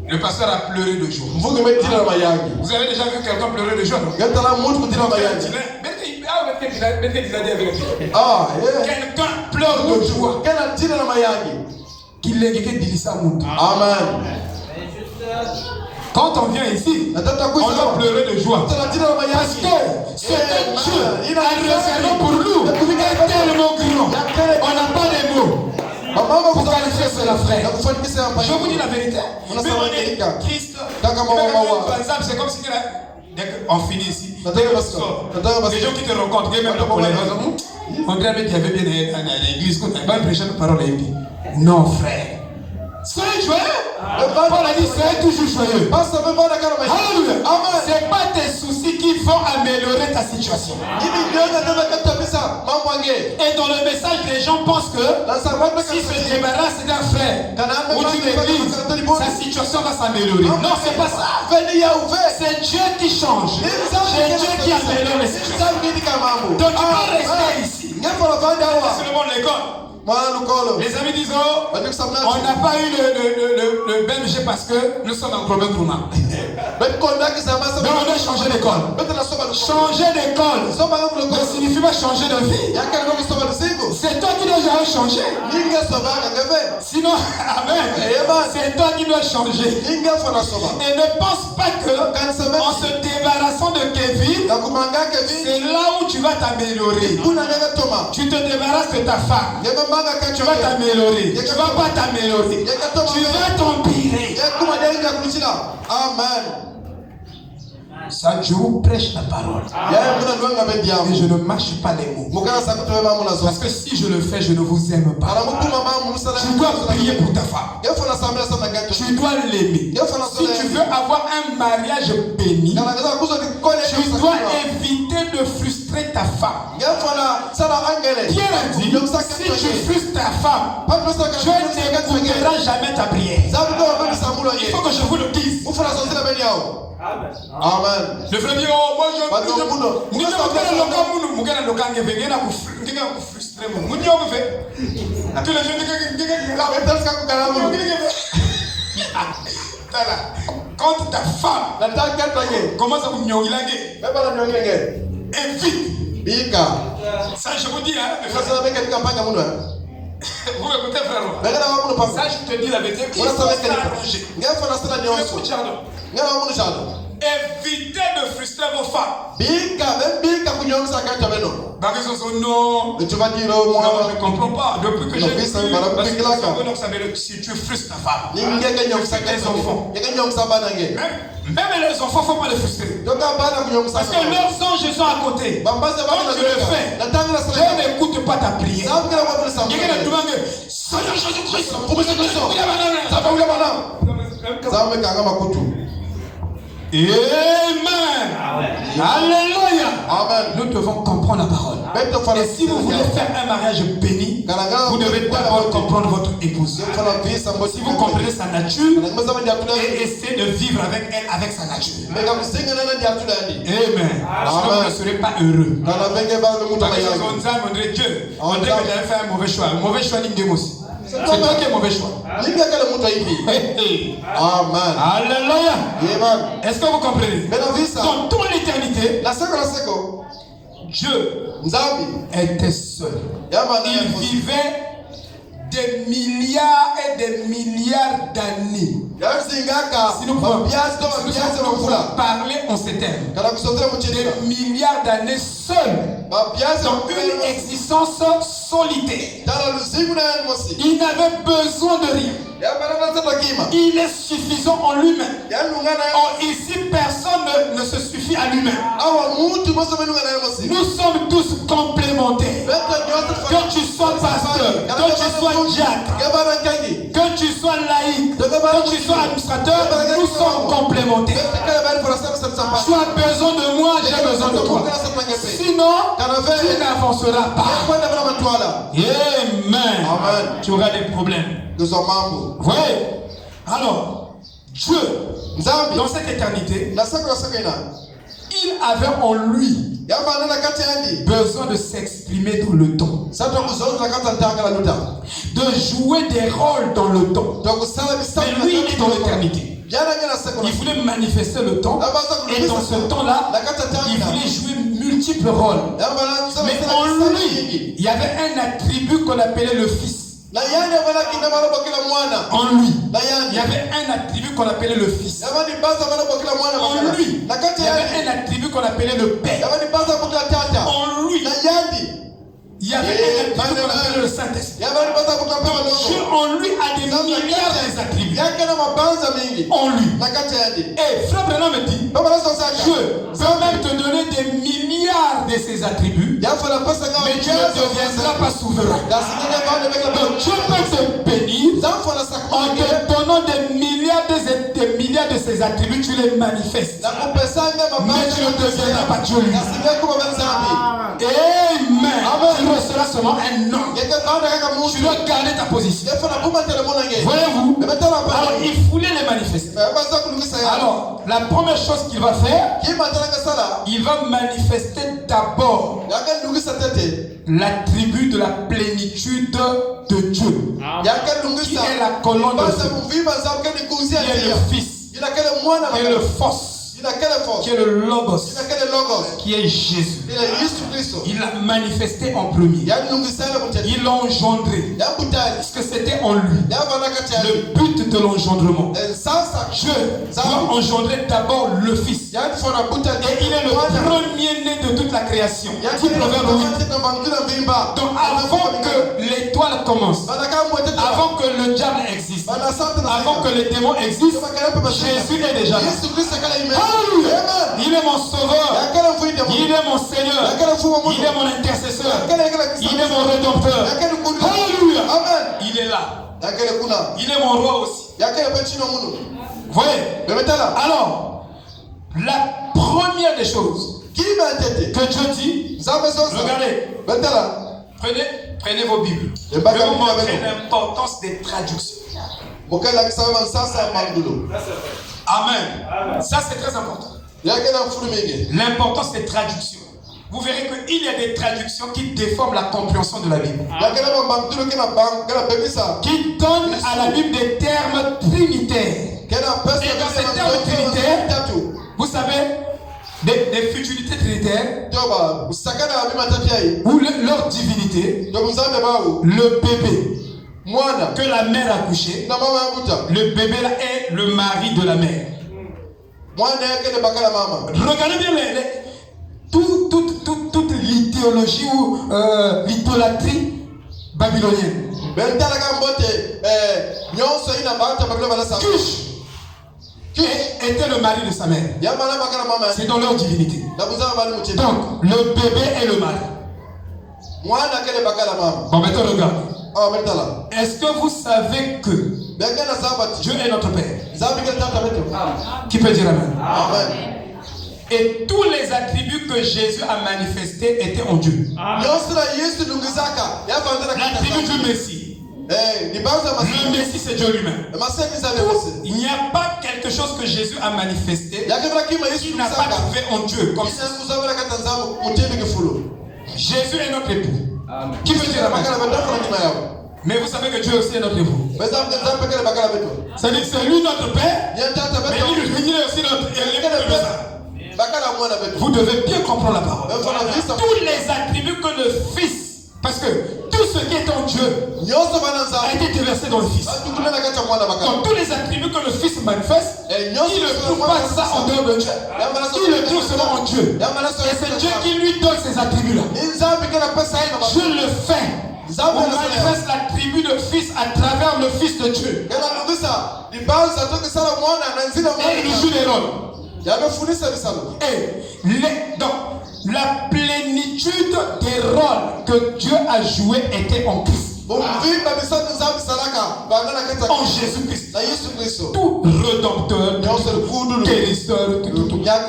Le pasteur a pleuré de joie. Vous avez déjà vu quelqu'un pleurer de joie, non? Ah, yeah. Quelqu'un pleure de joie. Amen. Quand on vient ici, on doit pleurer de joie. Parce que ce que Dieu a réservé pour nous est tellement grand. On n'a pas de mots pour qualifier cela, frère. Je vous dis la vérité. Même on est Christ. Par exemple, c'est comme si dès qu'on finit ici, les gens qui te rencontrent, même pour les raisons, on dirait qu'il y avait bien dans l'église, qu'on n'a pas prêché la parole. Non, frère. Soyez joyeux. Paul a dit soyez toujours joyeux. Alléluia. C'est pas tes soucis qui vont améliorer ta situation. Et dans le message, les gens pensent que s'ils se débarrassent d'un frère ou d'une église, sa situation va s'améliorer. Non, c'est pas ça. C'est Dieu qui change. C'est Dieu qui améliore les situations. Donc tu peux rester ici. C'est le monde de l'école. Les amis disent on n'a pas eu le BMG parce que nous sommes en problème pour moi. Mais on doit changer d'école. Changer d'école ne signifie pas changer de vie. C'est toi qui dois jamais changer. Sinon, amen. C'est toi qui dois changer. Et ne pense pas que en se débarrassant de Kevin, c'est là où tu vas t'améliorer. Tu te débarrasses de ta femme. Tu vas t'améliorer. Tu vas pas t'améliorer. Tu vas t'empirer. Amen. Ça, je vous prêche la parole. Et je ne marche pas les mots. Parce que si je le fais, je ne vous aime pas. Tu dois prier pour ta femme. Tu dois l'aimer. Si tu veux avoir un mariage béni, tu dois éviter de frustrer ta femme. Pierre a dit, si tu frustres ta femme, Dieu n'écoutera jamais ta prière. Il faut que je vous le dise. Amen. Le frère dit, oh, moi je quand ta femme commence à vous gnanger, évite. Ça je vous dis, hein. Vous m'écoutez, frère? Ça je te dis la vérité. Il faut s'arranger. Évitez de frustrer vos femmes. Non, je ne comprends pas. Depuis que j'ai vu, si tu frustres ta femme, tes enfants. Même les enfants, il ne faut pas les frustrer. Parce que leurs anges sont à côté. Quand tu le fais, Dieu n'écoute pas ta prière. Seigneur Jésus-Christ, Amen. Alléluia. Amen. Nous devons comprendre la parole. Et si vous voulez faire un mariage béni, vous devez d'abord comprendre votre épouse. Si vous comprenez sa nature et essayez de vivre avec elle, avec sa nature. Amen. Sinon vous ne serez pas heureux. Parce que on dirait Dieu. On dirait que j'avais fait un mauvais choix. Un mauvais choix aussi. C'est toi qui es mauvais choix. Amen. Alléluia. Amen. Est-ce que vous comprenez? Dans toute l'éternité, Dieu était seul. Il vivait des milliards et des milliards d'années. Si nous pouvons parler en ces termes, des milliards d'années seuls dans une existence solitaire. Il n'avait besoin de rien. Il est suffisant en lui-même. Ici, personne ne se suffit à lui-même. Nous sommes tous complémentaires. Que tu sois pasteur, que tu sois diacre, que tu sois laïque, que tu sois administrateur, nous sommes complémentaires. Tu as besoin de moi, j'ai besoin de toi. Sinon, tu n'avanceras pas. Amen. Tu auras des problèmes. Oui. Alors, Dieu, dans cette éternité, il avait en lui besoin de s'exprimer dans le temps, de jouer des rôles dans le temps. Mais lui, il est dans l'éternité. Il voulait manifester le temps, et dans ce temps-là, il voulait jouer multiples rôles. Mais Mais en lui, il y avait un attribut qu'on appelait le Fils. En lui, il y avait un attribut qu'on appelait le Fils. En lui, il y avait un attribut qu'on appelait le Père. En lui, il y avait un attribut qu'on appelait le Saint-Esprit. Donc Dieu en lui a des milliards d'attributs. En lui. Et Frère Branham me dit, Dieu peut même te donner des milliards de ces attributs, mais tu ne deviendras pas souverain. Donc Dieu peut te bénir en te donnant des milliards de ces attributs, tu les manifestes. Mais tu ne deviendras pas Dieu lui. Amen. Tu resteras seulement un homme. Tu dois garder ta position. Voyez-vous? Alors il voulait les manifester. Alors la première chose qu'il va faire, il va manifester d'abord l'attribut de la plénitude de Dieu, qui est la colonne de Dieu, qui est le Fils, qui est le Fos, qui est le Logos, qui est Jésus. Il l'a manifesté en premier. Il l'a engendré. Parce que c'était en lui. Le but de l'engendrement. Dieu doit engendrer d'abord le Fils. Et il est le premier-né de toute la création. Proverbe 8. Donc avant que l'étoile commence, avant que le diable existe, avant que les démons existent, Jésus est déjà là. Alléluia. Il est mon sauveur. Il est mon Seigneur. Il est mon intercesseur. Il est mon rédempteur. Alléluia. Il est là. Il est mon roi aussi. Voyez. Alors, la première des choses que Dieu dit, regardez, prenez vos Bibles. Je vais vous montrer l'importance des traductions. Amen. Ça c'est très important. L'importance des traductions. Vous verrez qu'il y a des traductions qui déforment la compréhension de la Bible. Qui donnent à la Bible des termes trinitaires. Et dans ces termes trinitaires, vous savez, des futilités trinitaires, ou leur divinité, le bébé que la mère a couché, le bébé là est le mari de la mère. Regardez bien toute l'idéologie ou l'idolâtrie babylonienne. Qui était le mari de sa mère. C'est dans leur divinité. Donc le bébé est le mari. Bon, maintenant regarde. Est-ce que vous savez que Dieu est notre Père? Qui peut dire Amen? Et tous les attributs que Jésus a manifestés étaient en Dieu. L'attribut du Messie. Le Messie, c'est Dieu lui-même. Il n'y a pas quelque chose que Jésus a manifesté qui n'a pas trouvé en Dieu. Comme ça. Jésus est notre époux. Qui peut dire Amen? Mais vous savez que Dieu aussi est notre époux. C'est-à-dire que c'est lui notre Père, mais il est aussi notre époux. Vous devez bien comprendre la parole. Tous les attributs que le Fils, parce que tout ce qui est en Dieu a été déversé dans le Fils. Donc tous les attributs que le Fils manifeste, il ne trouve pas ça en dehors de Dieu. Il le trouve seulement en Dieu. Et c'est Dieu qui lui donne ces attributs-là. Dieu le fait. On manifeste l'attribut de Fils à travers le Fils de Dieu. Et il joue des rôles. Et donc, la plénitude des rôles que Dieu a joués était en Christ. En Jésus-Christ. Tout rédempteur, tout guérisseur,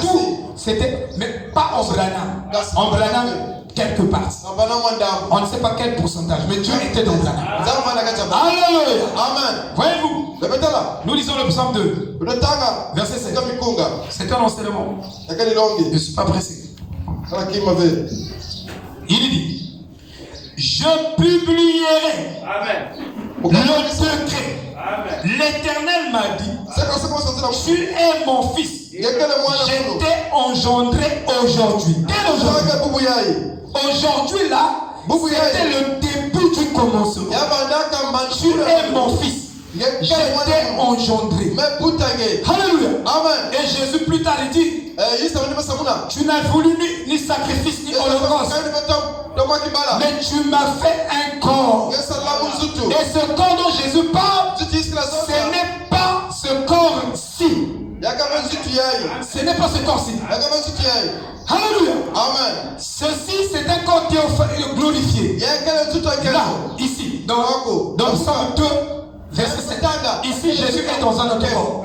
tout. C'était, mais pas en Branham. En Branham, quelque part. On ne sait pas quel pourcentage, mais Dieu était dans Branham. Alléluia. Amen. Voyez-vous, nous lisons le psaume 2, verset 7. C'est un enseignement. Je ne suis pas pressé. Il dit: je publierai le secret. L'Éternel m'a dit: tu es mon fils. J'étais engendré aujourd'hui. Quel aujourd'hui? Aujourd'hui là, c'était le début du commencement. Tu es mon fils. J'étais engendré. Alléluia. Amen. Et Jésus plus tard il dit, tu n'as voulu ni sacrifice ni holocauste, mais tu m'as fait un corps. Et ce corps dont Jésus parle, ce n'est pas ce corps-ci. Ce n'est pas ce corps-ci. Alléluia. Amen. Ceci, c'est un corps glorifié. Là, ici, dans Psaume 2, verset 7. Ici, Jésus est dans un autre corps.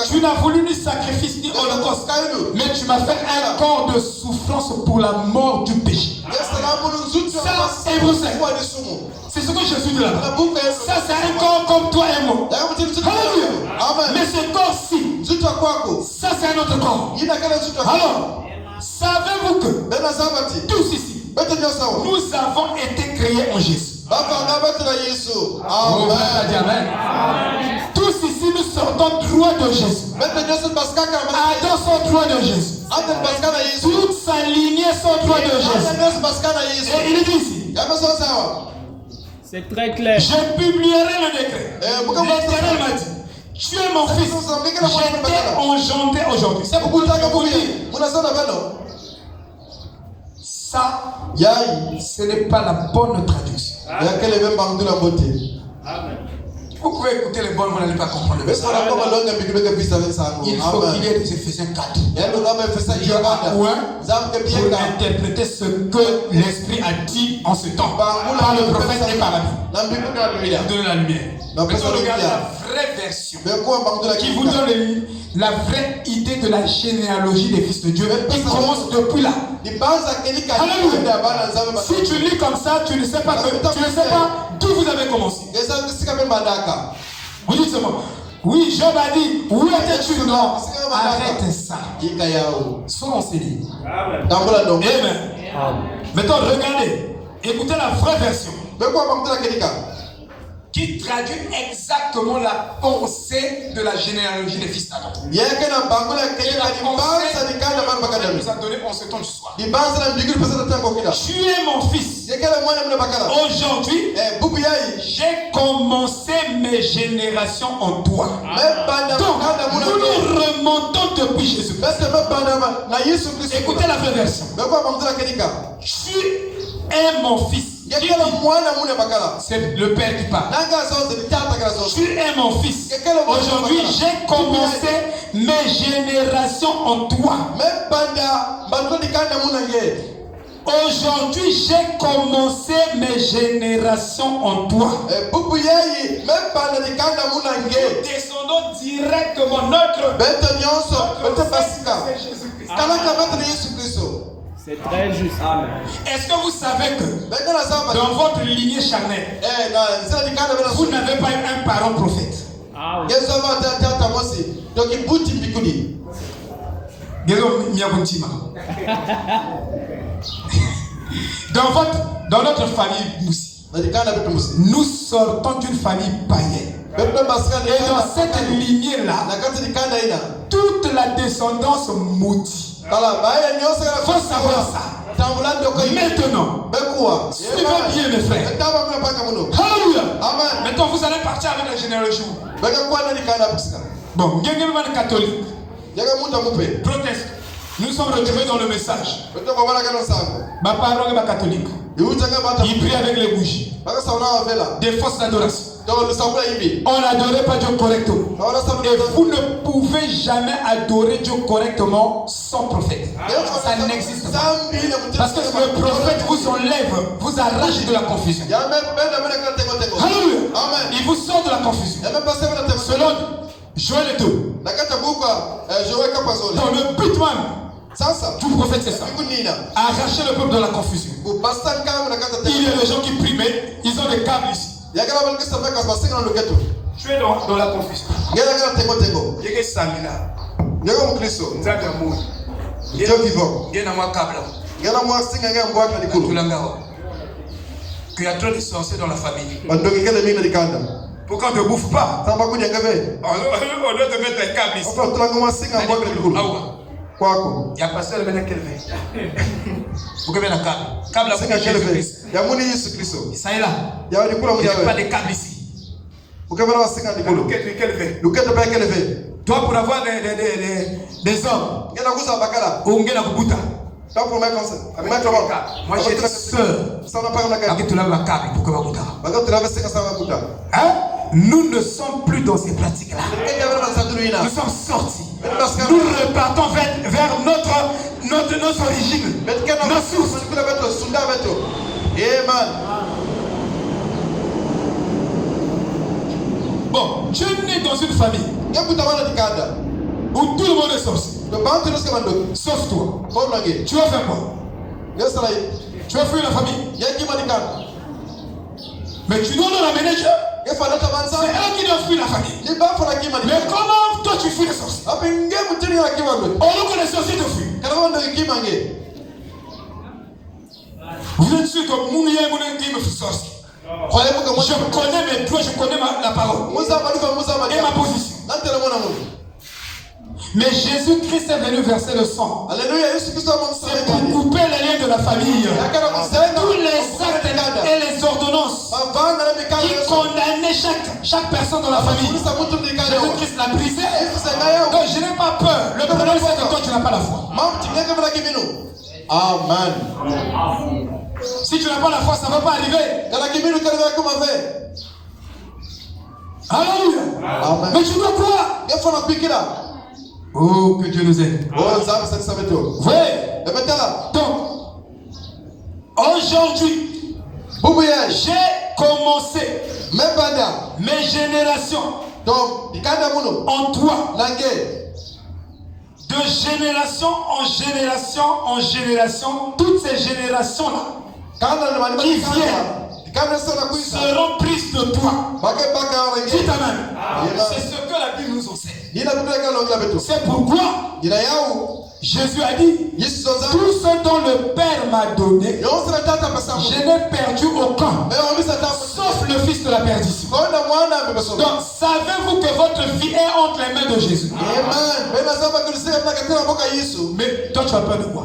Tu n'as voulu ni sacrifice ni holocauste, mais tu m'as fait un corps de souffrance pour la mort du péché. Ça, Hébreux 5. C'est ce que Jésus dit là. Ça, c'est un corps comme toi et moi. Alléluia. Mais ce corps-ci, ça, c'est un autre corps. Alors, savez-vous que tous ici, nous avons été créés en Jésus. Amen. Tous ici, nous sortons droit de Jésus. Adam sort droit de Jésus. Toute sa lignée sort droit de Jésus. Et il dit ici, c'est très clair. je publierai le décret. L'Éternel m'a dit, tu es mon fils. J'étais engendré aujourd'hui. C'est beaucoup de temps que vous dites. Ça, ce n'est pas la bonne traduction. Vous pouvez écouter les bonnes, vous n'allez pas comprendre le message. Il faut qu'il y ait des Éphésiens 4. Il y aura un pour interpréter ce que l'Esprit a dit en ce temps par le prophète et par la Bible. Vous donnez la lumière. Maintenant, regardez la vraie version qui vous donne la vraie idée de la généalogie des fils de Dieu. Il commence depuis là. Alléluia. Si tu lis comme ça, tu ne sais pas d'où vous avez commencé. Vous dites seulement, oui, Job a dit, où étais-tu? Non, arrête ça. Sois enseigné. Amen. Maintenant, regardez, écoutez la vraie version qui traduit exactement la pensée de la généalogie des fils d'Adam. Et la pensée qu'elle nous a donnée en ce temps du soir. Tu es mon fils. Aujourd'hui, j'ai commencé mes générations en toi. Donc, nous nous remontons depuis Jésus. Écoutez la vraie version. Tu es mon fils. C'est le Père qui parle. Tu es mon fils. Aujourd'hui, j'ai commencé mes générations en toi. Aujourd'hui, j'ai commencé mes générations en toi. Nous descendons directement notre C'est très juste. Est-ce que vous savez que dans votre lignée charnelle, vous n'avez pas eu un parent prophète? Dans notre famille, nous sortons d'une famille païenne. Et dans cette lignée-là, toute la descendance maudite. Il faut savoir ça. Maintenant, suivez bien mes frères. Alléluia. Maintenant, vous allez partir avec la généalogie. Bon, catholique, proteste. Nous sommes retrouvés dans le message. Ma parole est catholique. Il prie avec les bougies. Des fausses adorations. On n'adorait pas Dieu correctement. Et vous ne pouvez jamais adorer Dieu correctement sans prophète. Ça n'existe pas. Parce que le prophète vous enlève, vous arrache de la confusion. Alléluia. Il vous sort de la confusion. Selon Joël 2. Dans le but même du prophète, c'est ça. Arracher le peuple de la confusion. Il y a des gens qui prient, mais ils ont des câbles ici. Tu es dans la confusion. Il y a trop de sorciers dans la famille. Pour qu'on ne te bouffe pas. Tamba kunya ngabe. On doit te mettre un câble ici. Ofa tula ngoma singa mbwa kule. Kwako. Il y a pasteur le mena kelve. Vous avez un câble. Câble à Singa kelve. Ya muni Yesu Kristo. Ça est là. Ya ni kula Il n'y a mjawe. pas de câble ici. Ukabana wasinga ndikulo. Lukete pa kelve. Toi pour avoir des hommes. Ngena kusa bakala. Ou ngena kubuta. Pas pour mettre comme ça. Mettre comme ça. Moi j'ai une sœur. Ça n'a pas un câble. Qui te lave la câble pour que babuta. Baga tu lave singa ça babuta. Hein? Nous ne sommes plus dans ces pratiques-là. Nous sommes sortis. Nous repartons vers notre origine. Nos sources. Bon, tu es né dans une famille où tout le monde est sorcier. Sauf toi. Tu vas faire quoi? Tu vas fuir la famille. Mais tu dois nous ramener Dieu. C'est eux qui doivent fuir la famille. Mais comment toi tu fuis les sorciers? On nous les sorciers te fuient. Vous êtes sûr que mon me fait sorcier? Je connais mes droits, je connais la parole et ma position. Mais Jésus-Christ est venu verser le sang. C'est pour couper les liens de la famille. Tous les actes et les ordonnances qui condamnaient chaque personne dans la famille. Jésus-Christ l'a brisé. Donc je n'ai pas peur. Le problème c'est que toi tu n'as pas la foi. Amen. Si tu n'as pas la foi, ça ne va pas arriver. Alléluia. Amen. Mais tu dois croire. Oh, que Dieu nous aide. Oui. Donc, aujourd'hui, j'ai commencé mes générations en toi. De génération en génération en génération, toutes ces générations-là qui viennent seront prises de toi. Dites Amen. C'est ce que la Bible nous enseigne. C'est pourquoi Jésus a dit, tout ce dont le Père m'a donné, je n'ai perdu aucun, sauf le Fils de la perdition. Donc, savez-vous que votre vie est entre les mains de Jésus? Mais toi, tu as peur de quoi?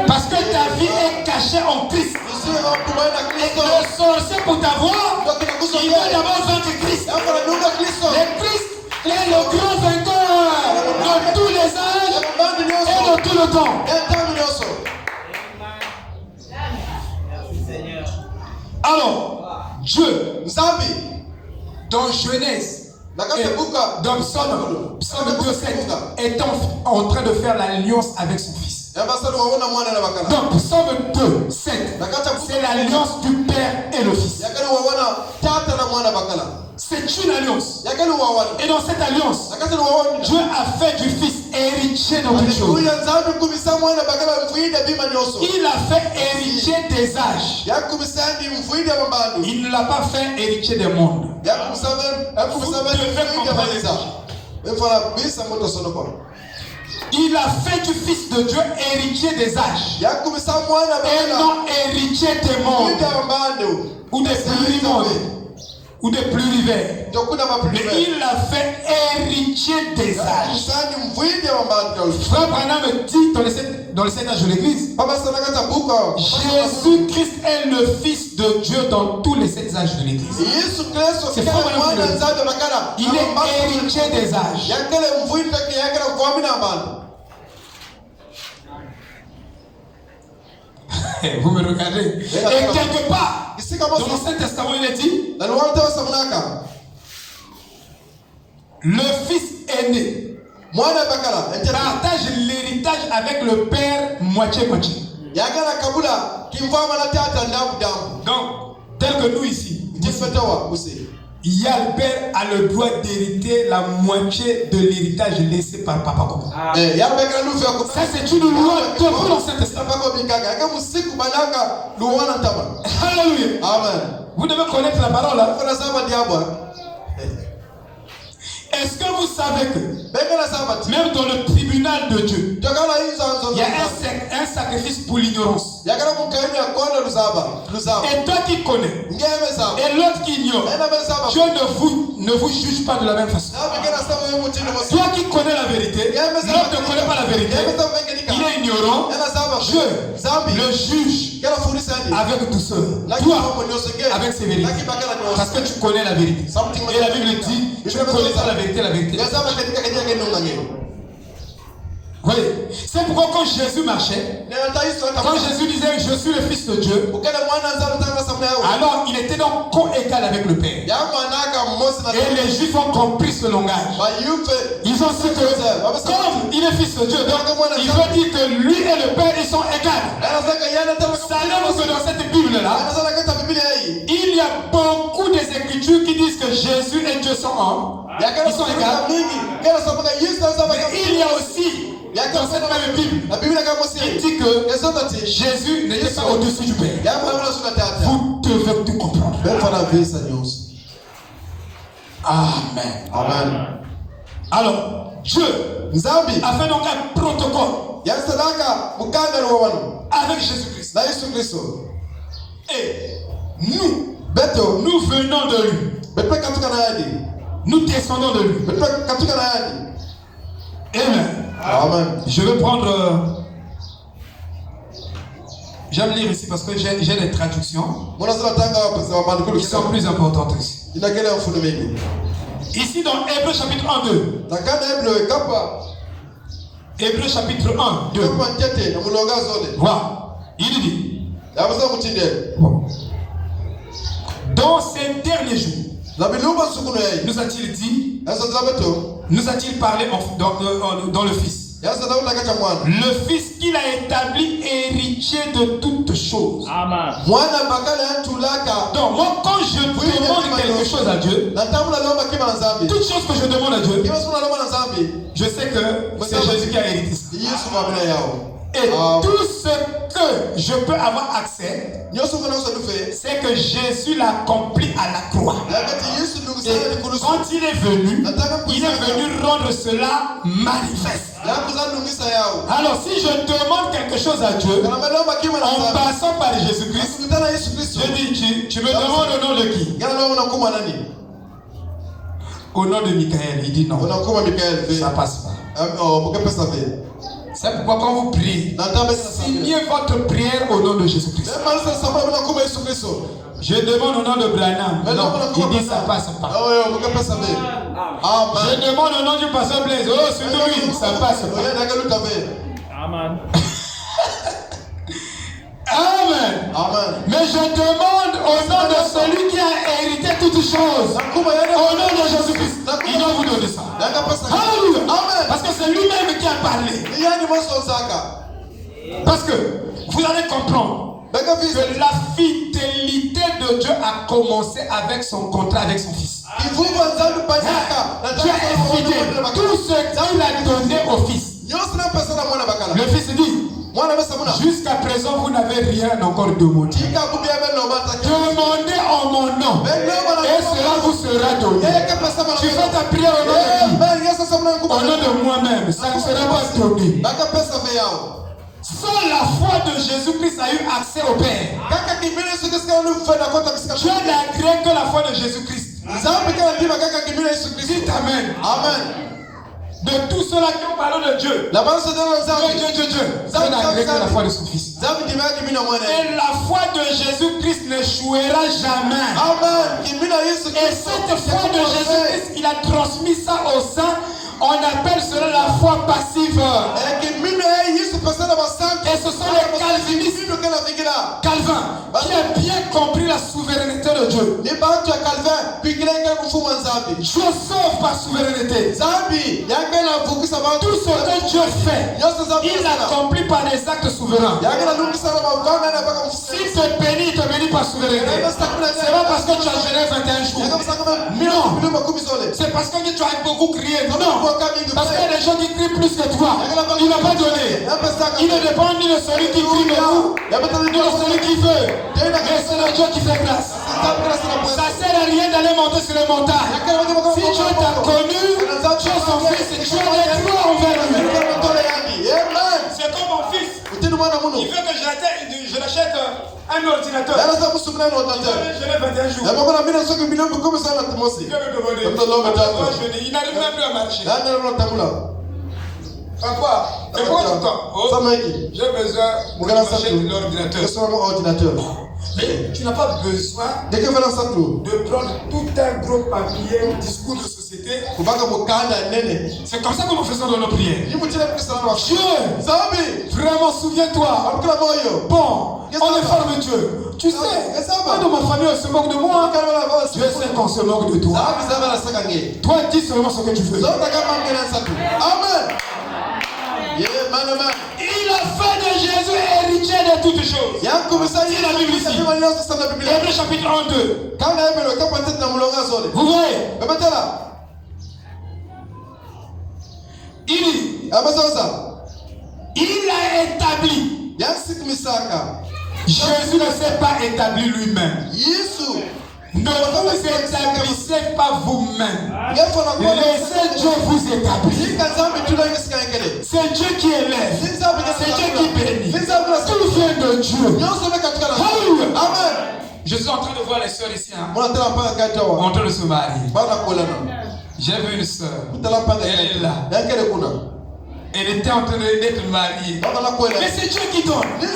Parce que ta vie est cachée en Christ. Et le sorcier pour t'avoir, il veut d'abord vaincre Christ. Le Christ est le grand vainqueur de tous les âges et de tout le temps. Alors, Dieu, dans Genèse, dans Psaume 2:7, est en train de faire l'alliance avec son fils. Donc, Psaume 2:7, c'est l'alliance du Père et le Fils. C'est une alliance. Et dans cette alliance, Dieu a fait du Fils héritier de toutes choses. Il a fait héritier des âges. Il ne l'a pas fait héritier des mondes. Vous devez comprendre ça. Il a fait du Fils de Dieu héritier des âges. Et non héritier des mondes. Ou des plurimondes. Ou des plurivers. Mais il l'a fait héritier des âges. Frère Branham dit dans les 7 âges de l'Église, Jésus-Christ est le Fils de Dieu dans tous les 7 âges de l'Église. C'est Frère Branham. Il est héritier des âges. Vous me regardez. Et quelque part, dans l'Ancien Testament, il est dit, le fils aîné partage l'héritage avec le père moitié-moitié. Donc, tel que nous ici, il y a le père a le droit d'hériter la moitié de l'héritage laissé par papa. Ça c'est une loi de l'Ancien Testament. Alléluia. Amen. Vous devez connaître la parole. Est-ce que vous savez que même dans le tribunal de Dieu, il y a un sacrifice pour l'ignorance. Et toi qui connais, et l'autre qui ignore, Dieu ne vous juge pas de la même façon. Toi qui connais la vérité, l'autre ne connaît pas la vérité, il est ignorant, Dieu le juge avec douceur. Toi, avec ses vérités. Parce que tu connais la vérité. Et la Bible dit, tu ne connais pas la vérité, la vérité. Oui. C'est pourquoi quand Jésus marchait, quand Jésus disait je suis le Fils de Dieu, alors il était donc co-égal avec le Père. Et les Juifs ont compris ce langage. Ils ont su que comme il est Fils de Dieu, donc il veut dire que lui et le Père ils sont égaux. Savez-vous que dans cette Bible-là, il y a beaucoup des Écritures qui disent que Jésus et Dieu sont un. Ils sont égaux. Mais il y a aussi dans cette même Bible, il dit que Jésus n'était pas au-dessus du Père. Vous devez tout comprendre. Amen. Amen. Alors, Dieu a fait donc un protocole avec Jésus-Christ. Et nous venons de lui. Nous descendons de lui. Amen. Amen. Je vais prendre. J'aime lire ici parce que j'ai des traductions qui sont plus importantes ici. Ici dans Hébreux chapitre 1, 2. Hébreux chapitre 1, 2. Voilà. Il dit. Dans ces derniers jours, nous a-t-il dit, nous a-t-il parlé dans le Fils. Le Fils qu'il a établi héritier de toutes choses. Amen. Donc moi quand je demande quelque chose à Dieu, toute chose que je demande à Dieu, je sais que c'est Jésus qui a hérité ça. Et tout ce que je peux avoir accès, c'est que Jésus l'a accompli à la croix. Et quand il est venu rendre cela manifeste. Alors si je demande quelque chose à Dieu, en passant par Jésus-Christ, je dis, tu me demandes au nom de qui? Au nom de Michael. Il dit non. Ça passe pas. C'est pourquoi quand vous priez, signez votre prière au nom de Jésus-Christ. Je demande au nom de Branham. Non, il dit ça passe pas. Je demande au nom du pasteur Blaise. Oh, c'est lui, ça passe pas. Amen. Amen. Amen. Mais je demande au nom de celui qui a hérité toutes choses. Au nom de Jésus-Christ. Il doit vous donner ça. Alléluia. Amen. Parce que c'est lui-même qui a parlé. Parce que vous allez comprendre que la fidélité de Dieu a commencé avec son contrat avec son Fils. Dieu est fidèle. Tout ce qu'il a donné au Fils. Le Fils dit, jusqu'à présent vous n'avez rien encore demandé. Demandez en mon nom et cela vous sera donné. Tu fais ta prière au nom de qui? Au nom de moi-même, ça ne sera pas donné. Seule la foi de Jésus-Christ a eu accès au Père. Dieu n'a créé que la foi de Jésus-Christ. Dites Amen. Amen. De tous ceux-là qui ont parlé de Dieu. Dieu. Dieu n'a créé que la foi de son Fils. Et la foi de Jésus-Christ n'échouera jamais. Amen. Et cette foi de Jésus-Christ, il a transmis ça au sein. On appelle cela la foi passive. Et ce sont les calvinistes. Calvin, qui a bien compris la souveraineté de Dieu. Dieu sauve par souveraineté. Tout ce que Dieu fait, il l'accomplit par des actes souverains. S'il te bénit, il te bénit par souveraineté. C'est pas parce que tu as jeûné 21 jours. Non. C'est parce que tu as beaucoup crié. Non. Parce qu'il y a des gens qui crient plus que toi. Il n'a pas donné. Il ne dépend ni de celui qui crie beaucoup, ni de celui qui veut. Mais c'est le Dieu qui fait grâce. Ça ne sert à rien d'aller monter sur les montagnes. Si Dieu t'a connu, Dieu Il veut que je l'achète un ordinateur. Je l'ai 21 jours. Il veut me demander. Il n'arrive même plus à marcher. Papa, c'est quoi ton temps? J'ai besoin de l'ordinateur. Mais tu n'as pas besoin de prendre tout un gros papier, discours de société. C'est comme ça que nous faisons dans nos prières. Dieu, vraiment souviens-toi. Bon, on est ferme Dieu. Tu sais, moi dans ma famille on se moque de moi. Je sais qu'on se moque de toi. Toi dis seulement ce que tu veux. Amen. Il a fait de Jésus héritier de toutes choses. C'est la Bible ici. Hébreux chapitre 1, 2. Vous voyez? Il a établi. Jésus ne s'est pas établi lui-même. Ne vous établissez pas vous-même. Laissez Dieu vous établir. C'est Dieu qui élève. C'est Dieu qui bénit. Tout vient de Dieu. Alléluia. Amen. Je suis en train de voir les sœurs ici. En train de se marier. J'ai vu une sœur. Elle est là. Elle était en train d'être mariée. Mais c'est Dieu qui donne. Ne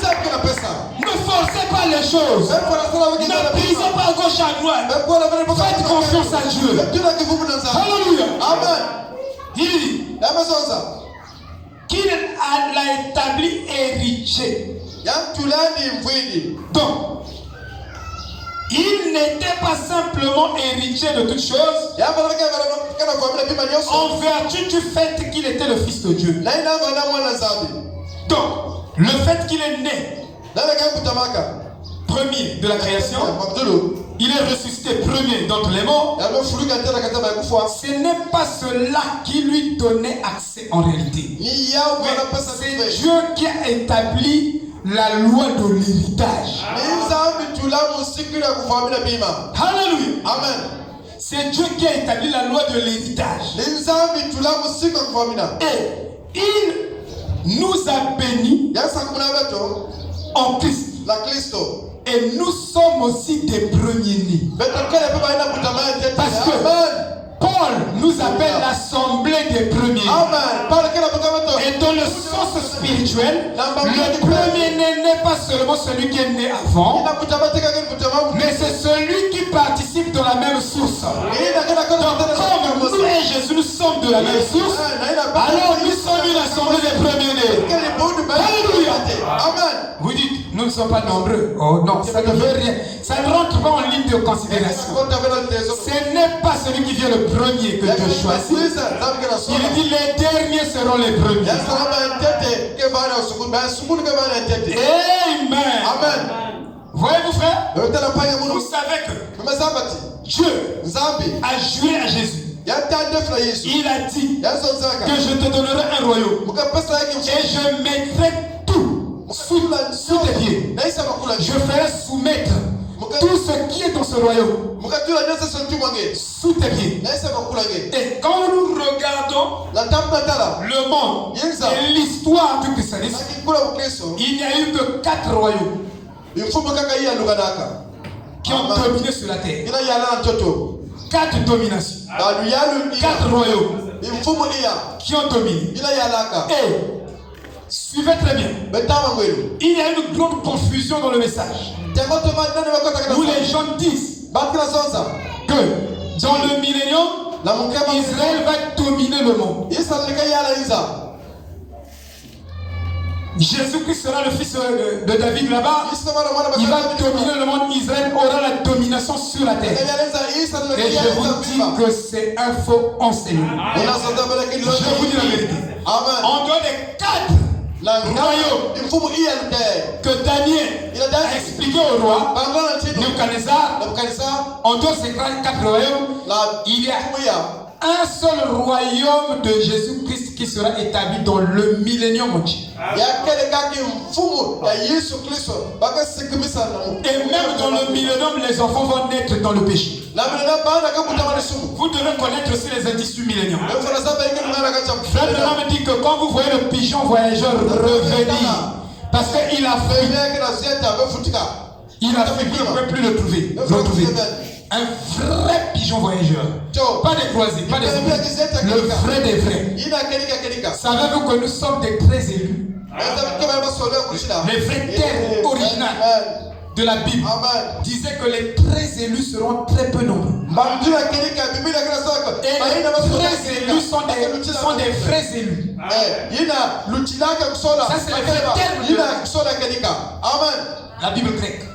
forcez pas les choses. Ne brisez pas à gauche à droite. Faites confiance à Dieu. Alléluia. Amen. Il dit qu'il l'a établi héritier. Donc, il n'était pas simplement héritier de toutes choses en vertu du fait qu'il était le fils de Dieu. Donc, le fait qu'il est né premier de la création, il est ressuscité premier d'entre les morts, ce n'est pas cela qui lui donnait accès en réalité. C'est Dieu qui a établi la loi de l'héritage. Alléluia. Amen. C'est Dieu qui a établi la loi de l'héritage. Et il nous a bénis en Christ. Et nous sommes aussi des premiers-nés. Parce que Paul nous appelle l'assemblée des premiers. Et dans le sens spirituel, le premier-né n'est pas seulement celui qui est né avant, mais c'est celui qui participe dans la même source. Donc comme nous et Jésus nous sommes de la même source, alors nous sommes une assemblée des premiers-nés. Alléluia. Amen. Vous dites, nous ne sommes pas nombreux. Oh non, ça ne veut rien. Ça ne rentre pas en ligne de considération. Ce n'est pas celui qui vient le premier que Dieu choisit. Il dit les derniers seront les premiers. Amen. Voyez-vous frère, vous savez que Dieu a juré à Jésus. Il a dit que je te donnerai un royaume et je mettrai tout sous tes pieds. Je ferai soumettre tout ce qui est dans ce royaume sous tes pieds. Et quand nous regardons le monde et l'histoire du christianisme, il n'y a eu que 4 royaumes qui ont dominé sur la terre. 4 dominations. 4 royaumes qui ont dominé. Et suivez très bien. Il y a une grande confusion dans le message. Où les gens disent que dans le millénium, Israël va dominer le monde. Jésus-Christ sera le fils de David là-bas. Il va dominer le monde. Israël aura la domination sur la terre. Et je vous dis que c'est un faux enseignement. Je vous dis la vérité. En dehors des 4 royaume que Daniel a expliqué au roi Nebuchadnezzar, en dehors de ces 4 royaumes, il y a un seul royaume de Jésus-Christ qui sera établi dans le millénium entier. Et même dans le millénium, les enfants vont naître dans le péché. Vous devez connaître aussi les indices du millénium. Frère Branham me dit que quand vous voyez le pigeon voyageur revenir Parce qu'il a fait. Il a fait qu'il ne peut plus le trouver. Un vrai pigeon voyageur. Pas des croisés, pas des hybrides. Le vrai des vrais. Savez-vous que nous sommes des très élus? Les vrais termes originaux de la Bible disaient que les très élus seront très peu nombreux. Et les très élus sont des vrais élus. Ça, c'est le vrai terme. La Bible grecque.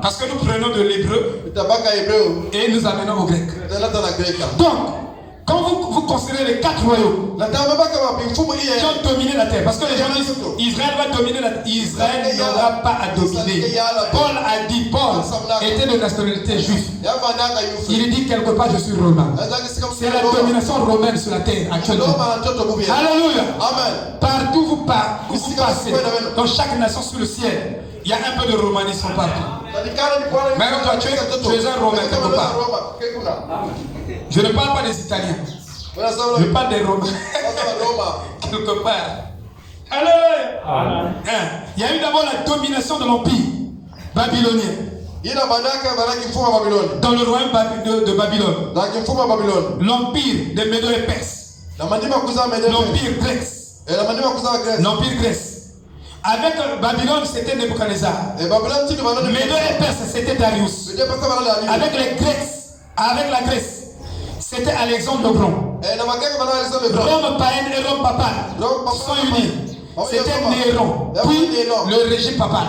Parce que nous prenons de l'hébreu et nous amenons au grec. Donc, quand vous considérez les 4 royaumes qui ont dominé la terre, parce que les gens disent Israël va dominer la terre. Israël n'aura pas à dominer. Paul a dit, Paul était de nationalité juive. Il dit quelque part, je suis romain. C'est la domination romaine sur la terre actuellement. Alléluia. Partout où vous passez, dans chaque nation sous le ciel, il y a un peu de romanisme partout. Même toi, tu es un Romain quelque part. Je ne parle pas des Italiens. Je parle des Romains. Quelque part. Alléluia. Il y a eu d'abord la domination de l'empire babylonien. Dans le royaume de Babylone. L'empire des Médo et Perses. L'empire grec. L'empire grec. Avec Babylone, c'était Nebuchadnezzar. Médo et Perse, c'était Darius. Avec les Grecs, avec la Grèce, c'était Alexandre le Grand. Rome païenne et Rome papale sont unis. C'était Néron, puis le régime papal.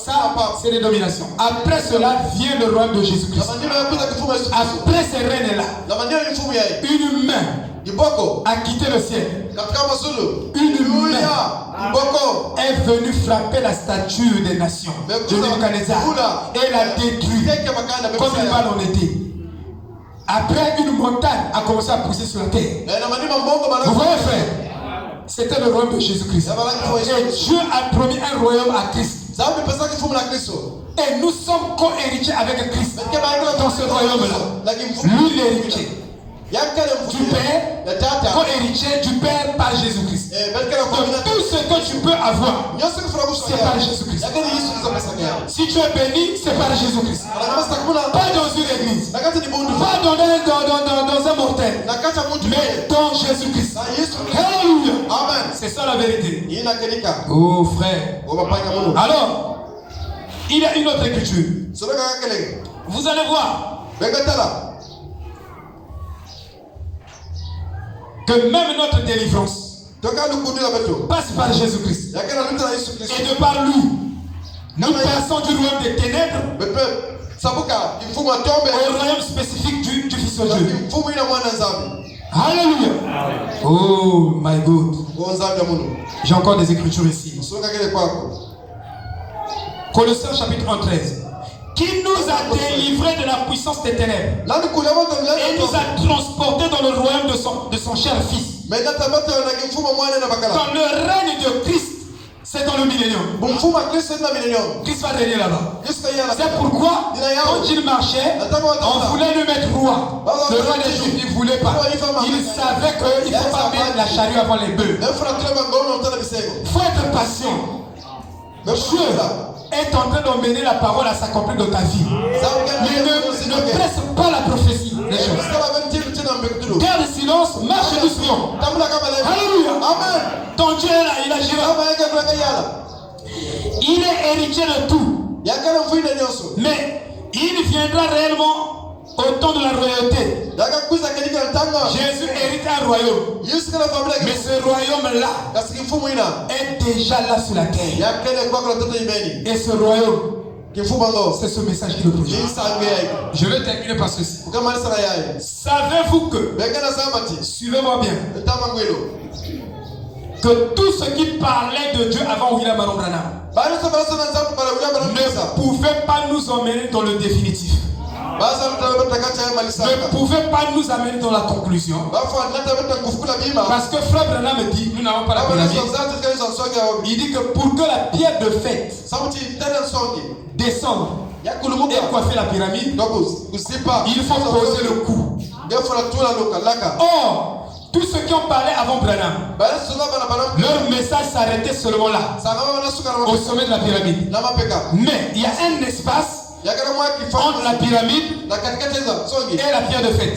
Ça, c'est les dominations. Après cela vient le royaume de Jésus-Christ. Après ces reines-là, une main a quitté le ciel. Une main est venue frapper la statue des nations de Nebuchadnezzar et l'a détruite comme une balle en été. Après, une montagne a commencé à pousser sur la terre. Vous voyez, frère, c'était le royaume de Jésus-Christ. Et Dieu a promis un royaume à Christ. Et nous sommes co-héritiers avec Christ dans ce royaume-là. Lui, l'héritier du Père, co-héritier du Père par Jésus-Christ. Donc tout ce que tu peux avoir, c'est par Jésus-Christ. Si tu es béni, c'est par Jésus-Christ. Pas dans une église, pas dans un mortel, mais dans Jésus-Christ. Alléluia. C'est ça la vérité. Oh frère. Alors, il y a une autre écriture. Vous allez voir que même notre délivrance passe par Jésus-Christ. Et de par lui, nous passons du royaume des ténèbres au royaume spécifique du Fils de Dieu. Alléluia. Oh my God. J'ai encore des écritures ici. Colossiens chapitre 13. Qui nous a délivrés de la puissance des ténèbres et nous a transportés dans le royaume de son cher Fils. Dans le règne de Christ, c'est dans le millénium. Christ va régner là-bas. C'est pourquoi, quand il marchait, on voulait le mettre roi. Le roi des Juifs, il ne voulait pas. Il savait qu'il ne faut pas mettre la charrue avant les bœufs. Il faut être patient. Dieu est en train d'emmener la parole à s'accomplir dans ta vie. Mais ne presse pas la prophétie. Garde silence, marche doucement. Alléluia. Amen. Ton Dieu est là, il agira. Il est héritier de tout. Mais il viendra réellement au temps de la royauté. Jésus hérite un royaume. Mais ce royaume-là est déjà là sur la terre. Et ce royaume, c'est ce message qui le produit. Je vais terminer par ceci. Savez-vous que, suivez-moi bien, que tout ce qui parlait de Dieu avant William Branham ne pouvait pas nous emmener dans le définitif. Ne pouvait pas nous amener dans la conclusion. Parce que Frère Branham me dit, nous n'avons pas la pyramide. Il dit que pour que la pierre de fête descende et coiffer la pyramide, il faut poser le coup. Or, Tous ceux qui ont parlé avant Branham, leur message s'arrêtait seulement là, au sommet de la pyramide. Mais il y a un espace entre la pyramide et la pierre de fête.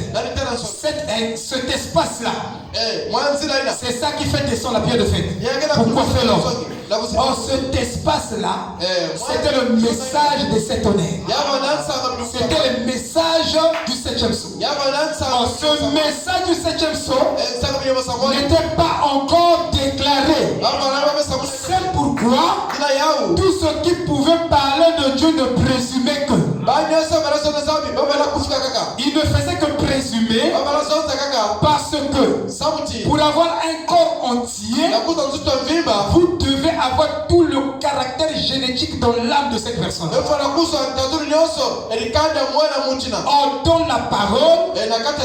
Cet espace-là, c'est ça qui fait descendre la pierre de fête. Pourquoi faire l'homme? Oh, cet espace-là, c'était le message de cet honneur. C'était le message du 7e sceau. Oh, ce message du 7e sceau n'était pas encore déclaré. C'est pourquoi tous ceux qui pouvaient parler de Dieu ne présumaient que. Il ne faisait que présumer parce que pour avoir un corps entier, vous devez avoir tout le caractère génétique dans l'âme de cette personne. Or, dans la parole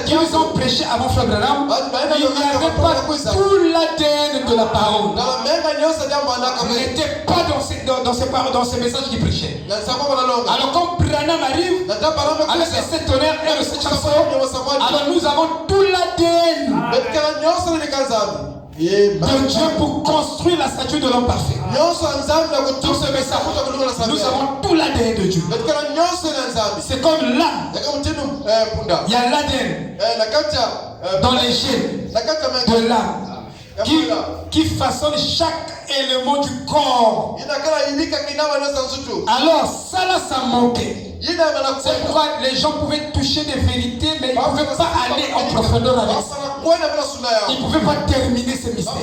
qu'ils ont prêché avant Frère Branham, il n'y avait pas tout l'ADN de la parole. Il n'était pas dans ces messages qu'il prêchait. Alors quand Branham arrive avec cet honneur et le 7e sceau, alors nous avons tout l'ADN de Dieu pour construire la statue de l'homme parfait. Tout ce message, nous avons tout l'ADN de Dieu. C'est comme l'âme. Il y a l'ADN dans les gènes de l'âme qui façonne chaque élément du corps. Alors ça manquait. C'est pourquoi les gens pouvaient toucher des vérités, mais ils ne pouvaient pas aller en profondeur avec ça. Ils ne pouvaient pas terminer ces mystères.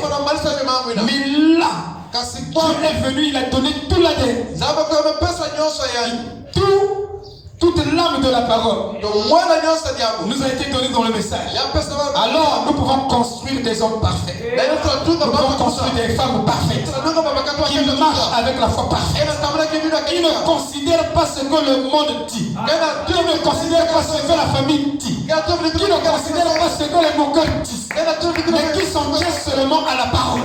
Mais là, Dieu est venu, il a donné tout l'ADN. Toute l'âme de la parole nous a été donnée dans le message. Alors nous pouvons construire des hommes parfaits. Nous pouvons construire des femmes parfaites qui marchent avec la foi parfaite, qui ne considèrent pas ce que le monde dit, qui ne considèrent pas ce que la famille dit, qui ne considèrent pas ce que les moqueurs disent, mais qui s'en tiennent seulement à la parole.